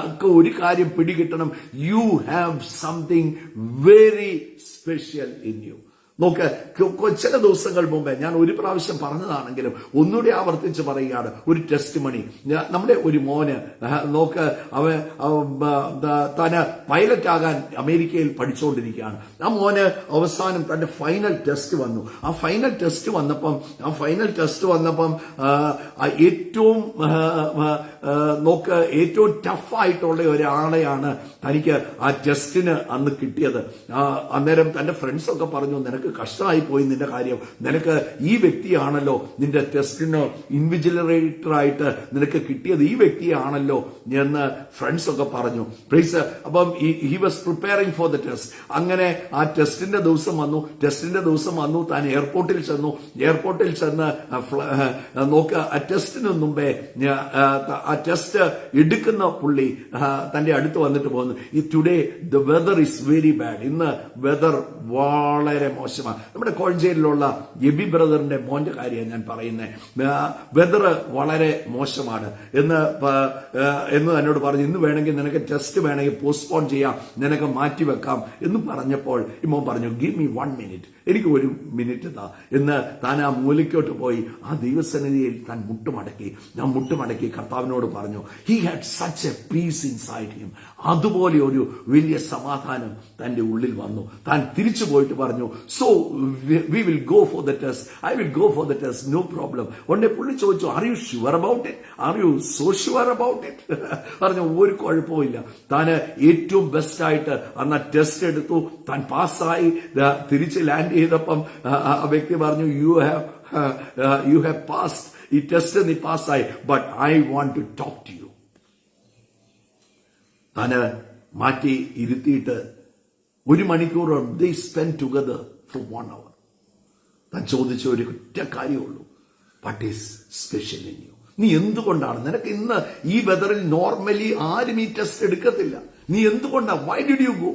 ഒക്കെ ഒരു കാര്യം പിടികിട്ടണം. You have something very special in you. നോക്ക്, ചില ദിവസങ്ങൾ മുമ്പേ ഞാൻ ഒരു പ്രാവശ്യം പറഞ്ഞതാണെങ്കിലും ഒന്നുകൂടി ആവർത്തിച്ച് പറയുകയാണ്. ഒരു ടെസ്റ്റ് മണി, നമ്മുടെ ഒരു മോന് നോക്ക്, താന് പൈലറ്റ് ആകാൻ അമേരിക്കയിൽ പഠിച്ചുകൊണ്ടിരിക്കുകയാണ്. ആ മോന് അവസാനം തന്റെ ഫൈനൽ ടെസ്റ്റ് വന്നു. ആ ഫൈനൽ ടെസ്റ്റ് വന്നപ്പം ഏറ്റവും ടഫായിട്ടുള്ള ഒരാളെയാണ് തനിക്ക് ആ ടെസ്റ്റിന് അന്ന് കിട്ടിയത്. അന്നേരം തന്റെ ഫ്രണ്ട്സ് ഒക്കെ പറഞ്ഞു, നിനക്ക് കഷ്ടമായി പോയി നിന്റെ കാര്യം, നിനക്ക് ഈ വ്യക്തിയാണല്ലോ നിന്റെ ടെസ്റ്റിന് ഇൻവിജിലേറ്ററായിട്ട് നിനക്ക് കിട്ടിയത്, ഈ വ്യക്തിയാണല്ലോ എന്ന് ഫ്രണ്ട്സ് ഒക്കെ പറഞ്ഞു. അപ്പം he was preparing for the test. അങ്ങനെ ആ ടെസ്റ്റിന്റെ ദിവസം വന്നു. താൻ എയർപോർട്ടിൽ ചെന്ന് നോക്ക്, ആ ടെസ്റ്റിന് മുമ്പേ ആ ടെസ്റ്റ് എടുക്കുന്ന പുള്ളി തന്റെ അടുത്ത് വന്നിട്ട് പോകുന്നു, today the weather is very bad. ഇന്ന് വെദർ വളരെ മോശമാണ്. നമ്മുടെ കോഴഞ്ചേരിയിലുള്ള എബി ബ്രദറിന്റെ മോന്റെ കാര്യമാണ് ഞാൻ പറയുന്നത്. വെദർ വളരെ മോശമാണ് എന്ന് എന്നോട് പറഞ്ഞു. ഇന്ന് വേണമെങ്കിൽ നിനക്ക് ടെസ്റ്റ് വേണമെങ്കിൽ പോസ്റ്റ്പോൺ ചെയ്യാം, നിനക്ക് മാറ്റിവെക്കാം എന്ന് പറഞ്ഞപ്പോൾ ഈ മോൻ പറഞ്ഞു, ഗിവ് മീ 1 minute, എനിക്ക് 1 minute താ എന്ന് താൻ ആ മൂലയ്ക്കോട്ട് പോയി ആ ദൈവസന്നിധിയിൽ താൻ മുട്ടുമടക്കി കർത്താവിനോട് പറഞ്ഞു. He had such a peace inside him. അതുപോലെ ഒരു വലിയ സമാധാനം തന്റെ ഉള്ളിൽ വന്നു. താൻ തിരിച്ചു പോയിട്ട് പറഞ്ഞു, so we will go for the test, I will go for the test, no problem. ഉടനെ പുള്ളി ചോദിച്ചു, are you sure about it, are you so sure about it? പറഞ്ഞു, ഒരു കുഴപ്പമില്ല. താന് ഏറ്റവും ബെസ്റ്റ് ആയിട്ട് അന്ന് ടെസ്റ്റ് എടുത്തു, താൻ പാസ്സായി. തിരിച്ച് ലാൻഡ് ചെയ്തപ്പം ആ വ്യക്തി പറഞ്ഞു, യു ഹാവ് പാസ്ഡ്, ഈ ടെസ്റ്റ് നീ പാസ്സായി, but I want to talk to you. താന് മാറ്റി ഇരുത്തിയിട്ട് 1 മണിക്കൂർ they spent together for 1 hour. താൻ ചോദിച്ച ഒരു ഒറ്റ കാര്യമുള്ളൂ, what is special in you? നീ എന്തുകൊണ്ടാണ്, നിനക്ക് ഇന്ന് ഈ വെതറിൽ നോർമലി ആരും ഈ ടെസ്റ്റ് എടുക്കത്തില്ല, നീ എന്തുകൊണ്ടാണ്, വൈ ഡിഡ് യു ഗോ?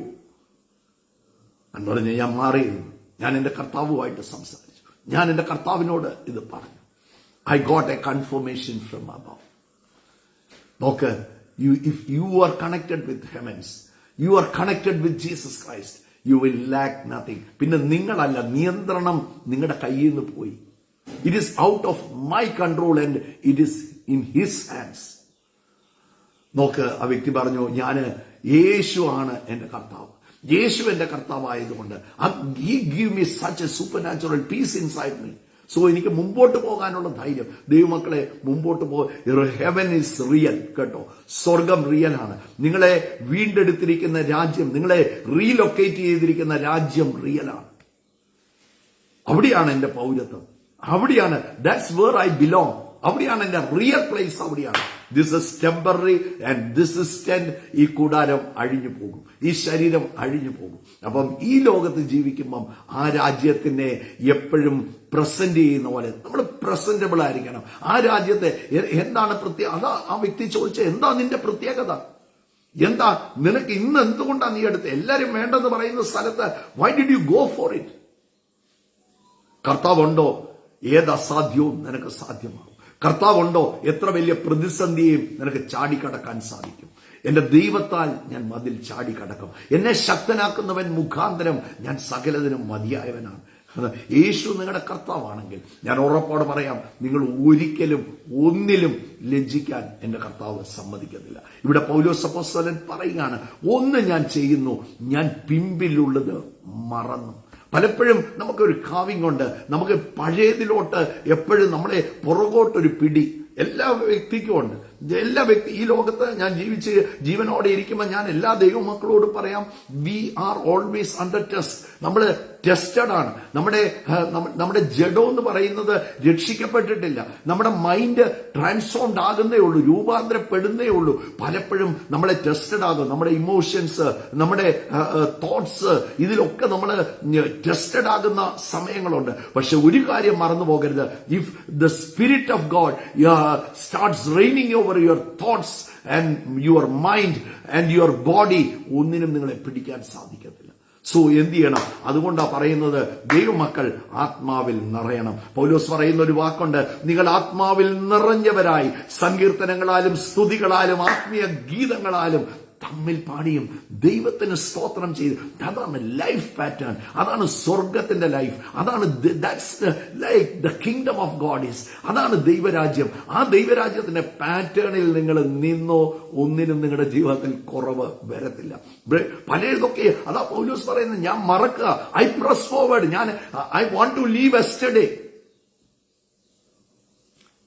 എന്ന് പറഞ്ഞ് ഞാൻ മാറിയിരുന്നു. ഞാൻ എന്റെ കർത്താവുമായിട്ട് സംസാരിച്ചു. ഞാൻ എന്റെ കർത്താവിനോട് ഇത് പറഞ്ഞു. I got A confirmation from above. നോക്ക്, if you are connected with heavens, you are connected with Jesus Christ, you will lack nothing. പിന്നെ നിങ്ങളല്ല, നിയന്ത്രണം നിങ്ങളുടെ കയ്യിൽ നിന്ന് പോയി. It is out of my control and it is in his hands. നോക്ക്, ആ വ്യക്തി പറഞ്ഞു, യേശു ആണ് എന്റെ കർത്താവ്. യേശു എന്റെ കർത്താവായതുകൊണ്ട് he give me such a supernatural peace inside me. So എനിക്ക് മുമ്പോട്ട് പോകാനുള്ള ധൈര്യം. ദൈവമക്കളെ, മുമ്പോട്ട് ഹെവൻ ഈസ് റിയൽ കേട്ടോ. സ്വർഗം റിയൽ ആണ്. നിങ്ങളെ വീണ്ടെടുത്തിരിക്കുന്ന രാജ്യം, നിങ്ങളെ റീലൊക്കേറ്റ് ചെയ്തിരിക്കുന്ന രാജ്യം റിയൽ ആണ്. അവിടെയാണ് എന്റെ പൗരത്വം, അവിടെയാണ്, ദാറ്റ്സ് വേർ ഐ ബിലോങ്. അവിടെയാണ് എന്റെ റിയൽ പ്ലേസ്, അവിടെയാണ്. This is temporary and this is tend. ഈ കൂടാരം അഴിഞ്ഞു പോകും, ഈ ശരീരം അഴിഞ്ഞു പോകും. അപ്പം ഈ ലോകത്ത് ജീവിക്കുമ്പം ആ രാജ്യത്തിനെ എപ്പോഴും പ്രസന്റ് ചെയ്യുന്ന പോലെ നമ്മൾ പ്രസന്റബിൾ ആയിരിക്കണം. ആ രാജ്യത്തെ എന്താണ് അതാ ആ വ്യക്തി ചോദിച്ച, എന്താ നിന്റെ പ്രത്യേകത, എന്താ നിനക്ക് ഇന്ന് എന്തുകൊണ്ടാണ് നീ എടുത്ത്? എല്ലാരും വേണ്ടെന്ന് പറയുന്ന സ്ഥലത്ത് why did you go for it? കർത്താവുണ്ടോ, ഏത് അസാധ്യവും നിനക്ക് സാധ്യമാകും. കർത്താവുണ്ടോ, എത്ര വലിയ പ്രതിസന്ധിയും നിനക്ക് ചാടിക്കടക്കാൻ സാധിക്കും. എന്റെ ദൈവത്താൽ ഞാൻ മതിൽ ചാടിക്കടക്കും. എന്നെ ശക്തനാക്കുന്നവൻ മുഖാന്തരം ഞാൻ സകലതിനും മതിയായവനാണ്. യേശു നിങ്ങളുടെ കർത്താവാണെങ്കിൽ ഞാൻ ഉറപ്പോടെ പറയാം, നിങ്ങൾ ഒരിക്കലും ഒന്നിലും ലജ്ജിക്കാൻ എന്റെ കർത്താവ് സമ്മതിക്കത്തില്ല. ഇവിടെ പൗലോസ് അപ്പോസ്തലൻ പറയുകയാണ്, ഒന്ന് ഞാൻ ചെയ്യുന്നു, ഞാൻ പിമ്പിലുള്ളത് മറന്നു. പലപ്പോഴും നമുക്കൊരു കാവിങ് ഉണ്ട്, നമുക്ക് പഴയതിലോട്ട് എപ്പോഴും നമ്മളെ പുറകോട്ടൊരു പിടി എല്ലാ വ്യക്തിക്കും ഉണ്ട്. ഈ ലോകത്ത് ഞാൻ ജീവനോടെ ഇരിക്കുമ്പോൾ ഞാൻ എല്ലാ ദൈവമക്കളോടും പറയാം, we are always under test. നമ്മൾ ടെസ്റ്റഡ് ആണ്. നമ്മുടെ ജഡം എന്ന് പറയുന്നത് രക്ഷിക്കപ്പെട്ടിട്ടില്ല. നമ്മുടെ മൈൻഡ് ട്രാൻസ്ഫോംഡ് ആകുന്നേ ഉള്ളൂ, രൂപാന്തരപ്പെടുന്നേ ഉള്ളൂ. പലപ്പോഴും നമ്മളെ ടെസ്റ്റഡ് ആകും. നമ്മുടെ ഇമോഷൻസ്, നമ്മുടെ തോട്ട്സ്, ഇതിലൊക്കെ നമ്മൾ ടെസ്റ്റഡ് ആകുന്ന സമയങ്ങളുണ്ട്. പക്ഷെ ഒരു കാര്യം മറന്നു പോകരുത്, if the spirit of God starts raining over over your thoughts and your mind and your body ഒന്നിനും നിങ്ങളെ പിടിക്കാൻ സാധിക്കത്തില്ല. സോ എന്ത് ചെയ്യണം? അതുകൊണ്ടാണ് പറയുന്നത് ദൈവമക്കൾ ആത്മാവിൽ നിറയണം. പൗലോസ് പറയുന്ന ഒരു വാക്കുണ്ട്, നിങ്ങൾ ആത്മാവിൽ നിറഞ്ഞവരായി സങ്കീർത്തനങ്ങളാലും സ്തുതികളാലും ആത്മീയ ഗീതങ്ങളാലും തമ്മിൽ പാടിയും ദൈവത്തിന് സ്തോത്രം ചെയ്ത്. അതാണ് ലൈഫ് പാറ്റേൺ, അതാണ് സ്വർഗത്തിന്റെ ലൈഫ്, അതാണ് that's like the kingdom of God is. അതാണ് ദൈവരാജ്യം. ആ ദൈവരാജ്യത്തിന്റെ പാറ്റേണിൽ നിങ്ങൾ നിന്നോ ഒന്നിനും നിങ്ങളുടെ ജീവിതത്തിൽ കുറവ് വരത്തില്ല. പലതൊക്കെ അതാ പൗലോസ് പറയുന്നത്, ഞാൻ മറക്കുക, I press forward, I want to leave yesterday,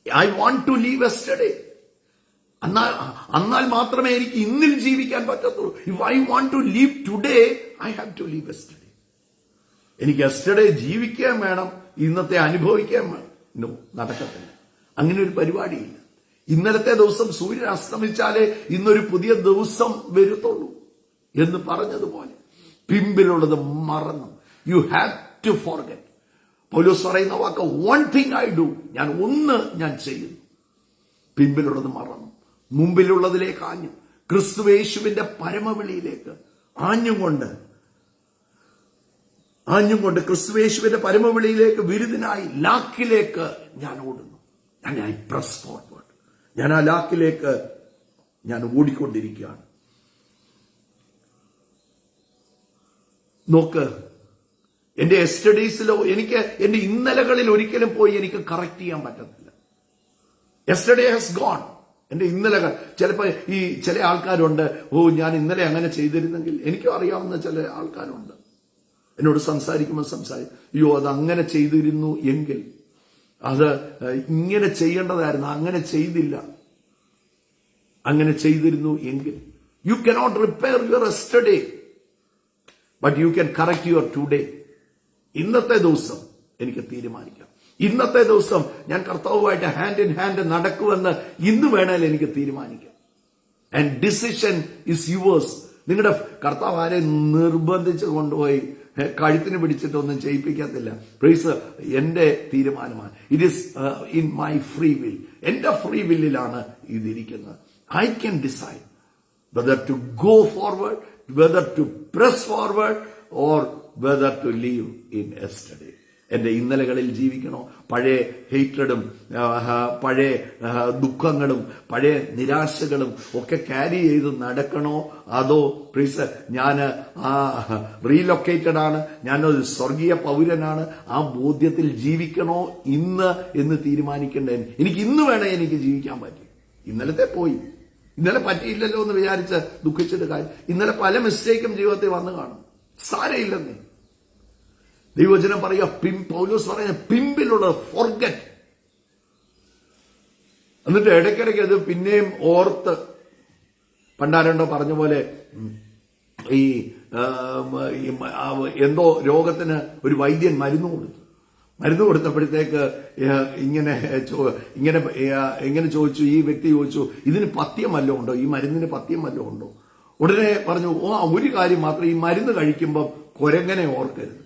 I want to leave yesterday. എന്നാൽ മാത്രമേ എനിക്ക് ഇന്നിൽ ജീവിക്കാൻ പറ്റത്തുള്ളൂ. If I want to live today, I have to leave yesterday. എനിക്ക് യെസ്റ്റർഡേ ജീവിക്കാൻ വേണം, ഇന്നത്തെ അനുഭവിക്കാൻ വേണം. നോ, നടക്കത്തില്ല. അങ്ങനെ ഒരു പരിപാടിയില്ല. ഇന്നലത്തെ ദിവസം സൂര്യൻ അസ്തമിച്ചാലേ ഇന്നൊരു പുതിയ ദിവസം വരുത്തുള്ളൂ എന്ന് പറഞ്ഞതുപോലെ പിമ്പിലുള്ളത് മറന്നു. You have to forget. Paulose പറയുന്ന വാക്ക്, വൺ തിങ് ഐ ഡു, ഞാൻ ചെയ്യുന്നു, പിമ്പിലുള്ളത് മറന്നു, മുമ്പിലുള്ളതിലേക്ക് ആഞ്ഞു, ക്രിസ്തുയേശുവിന്റെ പരമവിളിയിലേക്ക് ആഞ്ഞുകൊണ്ട് ക്രിസ്തുയേശുവിന്റെ പരമവിളിയിലേക്ക് വിരുദിനായി ലാക്കിലേക്ക് ഞാൻ ഓടുന്നു. I press forward. ഞാൻ ആ ലാക്കിലേക്ക് ഞാൻ ഓടിക്കൊണ്ടിരിക്കുകയാണ്. നോക്ക്, എന്റെ യെസ്റ്റർഡേസിലോ എനിക്ക് എന്റെ ഇന്നലകളിൽ ഒരിക്കലും പോയി എനിക്ക് കറക്റ്റ് ചെയ്യാൻ പറ്റത്തില്ല. Yesterday has gone. എന്റെ ഇന്നലകൾ. ചിലപ്പോ ഈ ചില ആൾക്കാരുണ്ട്, ഞാൻ ഇന്നലെ അങ്ങനെ ചെയ്തിരുന്നെങ്കിൽ. എനിക്കും അറിയാവുന്ന ചില ആൾക്കാരുണ്ട്, എന്നോട് സംസാരിക്കുമ്പോൾ അയ്യോ അത് അങ്ങനെ ചെയ്തിരുന്നു എങ്കിൽ, അത് ഇങ്ങനെ ചെയ്യേണ്ടതായിരുന്നു, അങ്ങനെ ചെയ്തില്ല, അങ്ങനെ ചെയ്തിരുന്നു എങ്കിൽ. You cannot repair your yesterday, but you can correct your today. ഇന്നത്തെ ദിവസം എനിക്ക് തീരുമാനിക്കാം. ഇന്നത്തെ ദിവസം ഞാൻ കർത്താവുമായിട്ട് ഹാൻഡ് ഇൻ ഹാൻഡ് നടക്കുമെന്ന് ഇന്ന് വേണേൽ എനിക്ക് തീരുമാനിക്കാം. And decision is yours. നിങ്ങളുടെ കർത്താവ് ആരെ നിർബന്ധിച്ച് കൊണ്ടുപോയി കഴുത്തിന് പിടിച്ചിട്ടൊന്നും ചെയ്യിപ്പിക്കത്തില്ല. പ്രൈസ് എന്റെ തീരുമാനമാണ്. It is in my free will. എന്റെ ഫ്രീ വില്ലിലാണ് ഇതിരിക്കുന്നത്. I can decide whether to go forward, whether to press forward, or whether to live in yesterday. എന്റെ ഇന്നലകളിൽ ജീവിക്കണോ, പഴയ ഹേറ്റഡും പഴയ ദുഃഖങ്ങളും പഴയ നിരാശകളും ഒക്കെ ക്യാരി ചെയ്ത് നടക്കണോ, അതോ പ്ലീസ് ഞാൻ റീലൊക്കേറ്റഡ് ആണ്, ഞാനൊരു സ്വർഗീയ പൗരനാണ്, ആ ബോധ്യത്തിൽ ജീവിക്കണോ ഇന്ന് എന്ന് തീരുമാനിക്കേണ്ടേ. എനിക്ക് ഇന്ന് വേണേ എനിക്ക് ജീവിക്കാൻ പറ്റും. ഇന്നലത്തെ പോയി, ഇന്നലെ പറ്റിയില്ലല്ലോ എന്ന് വിചാരിച്ച് ദുഃഖിച്ചിട്ട് കാര്യം. ഇന്നലെ പല മിസ്റ്റേക്കും ജീവിതത്തിൽ വന്നു കാണും, സാരയില്ലെന്നേ. ദൈവവചനം പറയുക, പൗലോസ് പറയുന്ന പിമ്പിലുള്ള ഫോർഗെറ്റ്. എന്നിട്ട് ഇടയ്ക്കിടയ്ക്ക് അത് പിന്നെയും ഓർത്ത്, പണ്ടാരണ്ടോ പറഞ്ഞ പോലെ ഈ എന്തോ രോഗത്തിന് ഒരു വൈദ്യൻ മരുന്ന് കൊടുത്തപ്പോഴത്തേക്ക് ഇങ്ങനെ ചോദിച്ചു, ഈ വ്യക്തി ചോദിച്ചു, ഇതിന് പഥ്യം വല്ലതും ഉണ്ടോ, ഈ മരുന്നിന് പഥ്യം വല്ലതും ഉണ്ടോ? ഉടനെ പറഞ്ഞു, ഒരു കാര്യം മാത്രം, ഈ മരുന്ന് കഴിക്കുമ്പോൾ കുരങ്ങനെ ഓർക്കരുത്.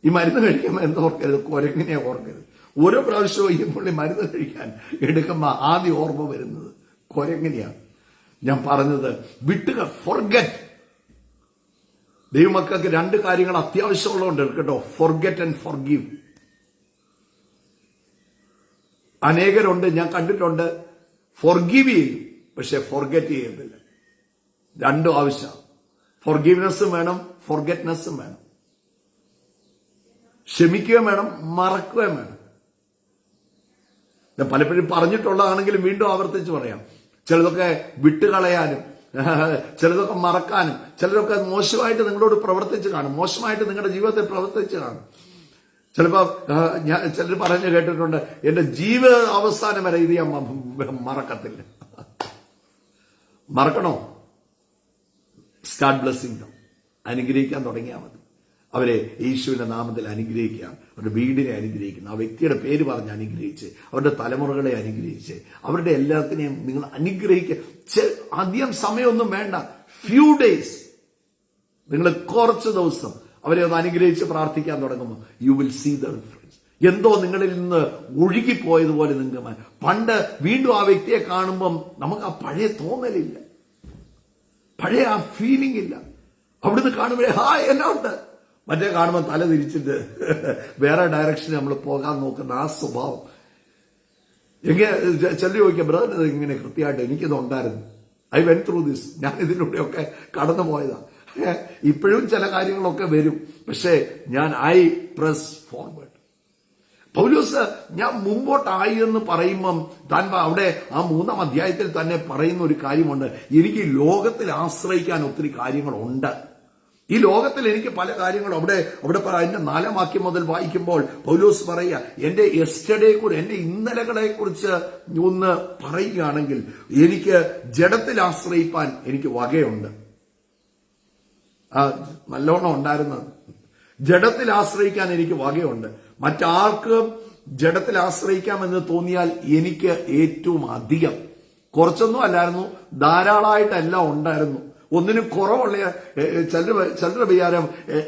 ഈ മരുന്ന് കഴിക്കുമ്പോൾ എന്തോർക്കരുത്, കുരങ്ങനെ ഓർക്കരുത്. ഓരോ പ്രാവശ്യവും ഈ പുള്ളി മരുന്ന് കഴിക്കാൻ എടുക്കുമ്പോൾ ആദ്യം ഓർമ്മ വരുന്നത് കുരങ്ങനെയാണ്. ഞാൻ പറഞ്ഞത് വിട്ടുക, ഫോർഗെറ്റ്. ദൈവമക്കൾക്ക് രണ്ട് കാര്യങ്ങൾ അത്യാവശ്യമുള്ളതുണ്ട് കേട്ടോ, ഫോർഗെറ്റ് ആൻഡ് ഫോർഗീവ്. അനേകരുണ്ട്, ഞാൻ കണ്ടിട്ടുണ്ട്, ഫോർഗീവ് ചെയ്യും പക്ഷെ ഫോർഗെറ്റ് ചെയ്യുന്നില്ല. രണ്ടും ആവശ്യം. ഫോർഗീവ്നെസ്സും വേണം, ഫോർഗെറ്റ്നെസ്സും വേണം. ക്ഷമിക്കുകയും വേണം, മറക്കുകയും വേണം. ഞാൻ പലപ്പോഴും പറഞ്ഞിട്ടുള്ളതാണെങ്കിലും വീണ്ടും ആവർത്തിച്ച് പറയാം. ചിലതൊക്കെ വിട്ടുകളയാനും ചിലതൊക്കെ മറക്കാനും, ചിലരൊക്കെ മോശമായിട്ട് നിങ്ങളോട് പ്രവർത്തിച്ച് കാണും, മോശമായിട്ട് നിങ്ങളുടെ ജീവിതത്തിൽ പ്രവർത്തിച്ച് കാണും. ചിലപ്പോൾ ചിലർ പറഞ്ഞു കേട്ടിട്ടുണ്ട്, എന്റെ ജീവിത അവസാനം വരെ ഇത് ഞാൻ മറക്കത്തില്ല. മറക്കണോ? Start blessing them. അനുഗ്രഹിക്കാൻ തുടങ്ങിയാൽ മതി. അവരെ യേശുവിന്റെ നാമത്തിൽ അനുഗ്രഹിക്കുകയാണ്. അവരുടെ വീടിനെ അനുഗ്രഹിക്കുന്നു, ആ വ്യക്തിയുടെ പേര് പറഞ്ഞ് അനുഗ്രഹിച്ച്, അവരുടെ തലമുറകളെ അനുഗ്രഹിച്ച്, അവരുടെ എല്ലാത്തിനെയും നിങ്ങൾ അനുഗ്രഹിക്കുക. അധികം സമയമൊന്നും വേണ്ട, ഫ്യൂ ഡേയ്സ്, നിങ്ങൾ കുറച്ച് ദിവസം അവരെ ഒന്ന് അനുഗ്രഹിച്ച് പ്രാർത്ഥിക്കാൻ തുടങ്ങുമ്പോൾ you will see the difference. എന്തോ നിങ്ങളിൽ നിന്ന് ഒഴുകിപ്പോയതുപോലെ നിങ്ങൾക്ക് പണ്ട് വീണ്ടും ആ വ്യക്തിയെ കാണുമ്പം നമുക്ക് ആ പഴയ തോന്നലില്ല, പഴയ ആ ഫീലിംഗ് ഇല്ല. അവിടുന്ന് കാണുമ്പോഴേ എന്നാ ഉണ്ട്, മറ്റേ കാണുമ്പോൾ തല തിരിച്ചിട്ട് വേറെ ഡയറക്ഷന് നമ്മൾ പോകാൻ നോക്കുന്ന ആ സ്വഭാവം. എങ്ങനെ ചിലർ ചോദിക്കാം, ബ്രദർ ഇങ്ങനെ കൃത്യമായിട്ട് എനിക്കിത് ഉണ്ടായിരുന്നു, ഐ വെന്റ് ത്രൂ ദിസ്, ഞാൻ ഇതിലൂടെയൊക്കെ കടന്നു പോയതാ. ഇപ്പോഴും ചില കാര്യങ്ങളൊക്കെ വരും, പക്ഷേ ഞാൻ ഐ പ്രസ് ഫോർവേഡ്. പൗലോസ് ഞാൻ മുമ്പോട്ടായി എന്ന് പറയുമ്പം താൻ അവിടെ ആ 3-ാം അധ്യായത്തിൽ തന്നെ പറയുന്ന ഒരു കാര്യമുണ്ട്, എനിക്ക് ലോകത്തിൽ ആശ്രയിക്കാൻ ഒത്തിരി കാര്യങ്ങളുണ്ട്. ഈ ലോകത്തിൽ എനിക്ക് പല കാര്യങ്ങളും അവിടെ അതിന്റെ 4-ാം വാക്യം മുതൽ വായിക്കുമ്പോൾ പൗലോസ് പറയുക, എന്റെ യെസ്റ്റർഡേ കുറിച്ച്, എന്റെ ഇന്നലകളെ കുറിച്ച് ഒന്ന് പറയുകയാണെങ്കിൽ എനിക്ക് ജഡത്തിൽ ആശ്രയിപ്പാൻ എനിക്ക് വകയുണ്ട്. നല്ലോണം ഉണ്ടായിരുന്നത് ജഡത്തിൽ ആശ്രയിക്കാൻ എനിക്ക് വകയുണ്ട്. മറ്റാർക്കും ജഡത്തിൽ ആശ്രയിക്കാമെന്ന് തോന്നിയാൽ എനിക്ക് ഏറ്റവും അധികം, കുറച്ചൊന്നും അല്ലായിരുന്നു, ധാരാളമായിട്ടെല്ലാം ഉണ്ടായിരുന്നു. ഒന്നിനും കുറവുള്ള ചിലരുടെ വിചാരം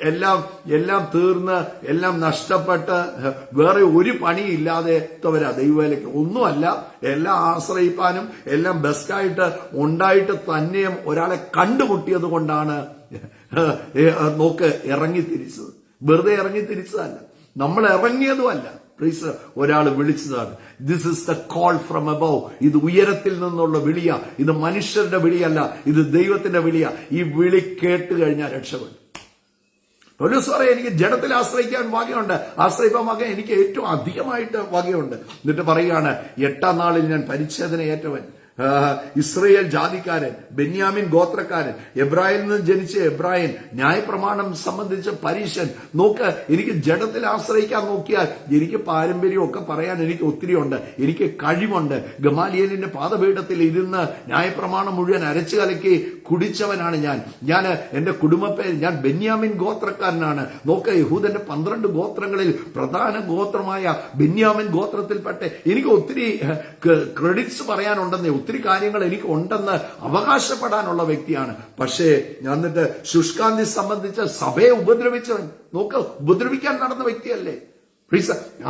എല്ലാം തീർന്ന് എല്ലാം നഷ്ടപ്പെട്ട് വേറെ ഒരു പണിയില്ലാതെവരാ ദൈവവേലയ്ക്ക്. ഒന്നുമല്ല, എല്ലാം ആശ്രയിപ്പാനും എല്ലാം ബെസ്റ്റായിട്ട് ഉണ്ടായിട്ട് തന്നെയും ഒരാളെ കണ്ടുമുട്ടിയത് കൊണ്ടാണ് നോക്ക് ഇറങ്ങിത്തിരിച്ചത്. വെറുതെ ഇറങ്ങിത്തിരിച്ചതല്ല, നമ്മൾ ഇറങ്ങിയതുമല്ല, ഒരാൾ വിളിച്ചതാണ്. This is the call from above. ഇത് ഉയരത്തിൽ നിന്നുള്ള വിളിയാ, ഇത് മനുഷ്യരുടെ വിളിയല്ല, ഇത് ദൈവത്തിന്റെ വിളിയാ. ഈ വിളി കേട്ട് കഴിഞ്ഞാൽ രക്ഷപ്പെടും. പൗലോസ് പറയാം, എനിക്ക് ജഡത്തിൽ ആശ്രയിക്കാൻ വകയുണ്ട്, ആശ്രയിക്കാൻ വക എനിക്ക് ഏറ്റവും അധികമായിട്ട് വകയുണ്ട്. എന്നിട്ട് പറയുകയാണ്, 8-ാം നാളിൽ ഞാൻ പരിച്ഛേദന ഏറ്റവൻ, ഇസ്രയേൽ ജാതിക്കാരൻ, ബെന്യാമിൻ ഗോത്രക്കാരൻ, എബ്രായിൽ നിന്ന് ജനിച്ച എബ്രായൻ, ന്യായപ്രമാണം സംബന്ധിച്ച പരീശൻ. നോക്ക്, എനിക്ക് ജഡത്തിൽ ആശ്രയിക്കാൻ നോക്കിയാൽ എനിക്ക് പാരമ്പര്യമൊക്കെ പറയാൻ എനിക്ക് ഒത്തിരി ഉണ്ട്, എനിക്ക് കഴിവുണ്ട്. ഗമാലിയേലിന്റെ പാദപീഠത്തിൽ ഇരുന്ന് ന്യായപ്രമാണം മുഴുവൻ അരച്ചു കലക്കി കുടിച്ചവനാണ് ഞാൻ. എന്റെ കുടുംബപ്പേര്, ഞാൻ ബെന്യാമിൻ ഗോത്രക്കാരനാണ്. നോക്ക്, യഹൂദന്റെ 12 ഗോത്രങ്ങളിൽ പ്രധാന ഗോത്രമായ ബെന്യാമിൻ ഗോത്രത്തിൽപ്പെട്ട് എനിക്ക് ഒത്തിരി ക്രെഡിറ്റ്സ് പറയാനുണ്ടെന്നേ, ഒത്തിരി കാര്യങ്ങൾ എനിക്ക് ഉണ്ടെന്ന് അവകാശപ്പെടാനുള്ള വ്യക്തിയാണ്. പക്ഷേ ഞാൻ എന്നിട്ട് ശുഷ്കാന്തി സംബന്ധിച്ച സഭയെ ഉപദ്രവിച്ചവൻ. നോക്ക്, ഉപദ്രവിക്കാൻ നടന്ന വ്യക്തിയല്ലേ.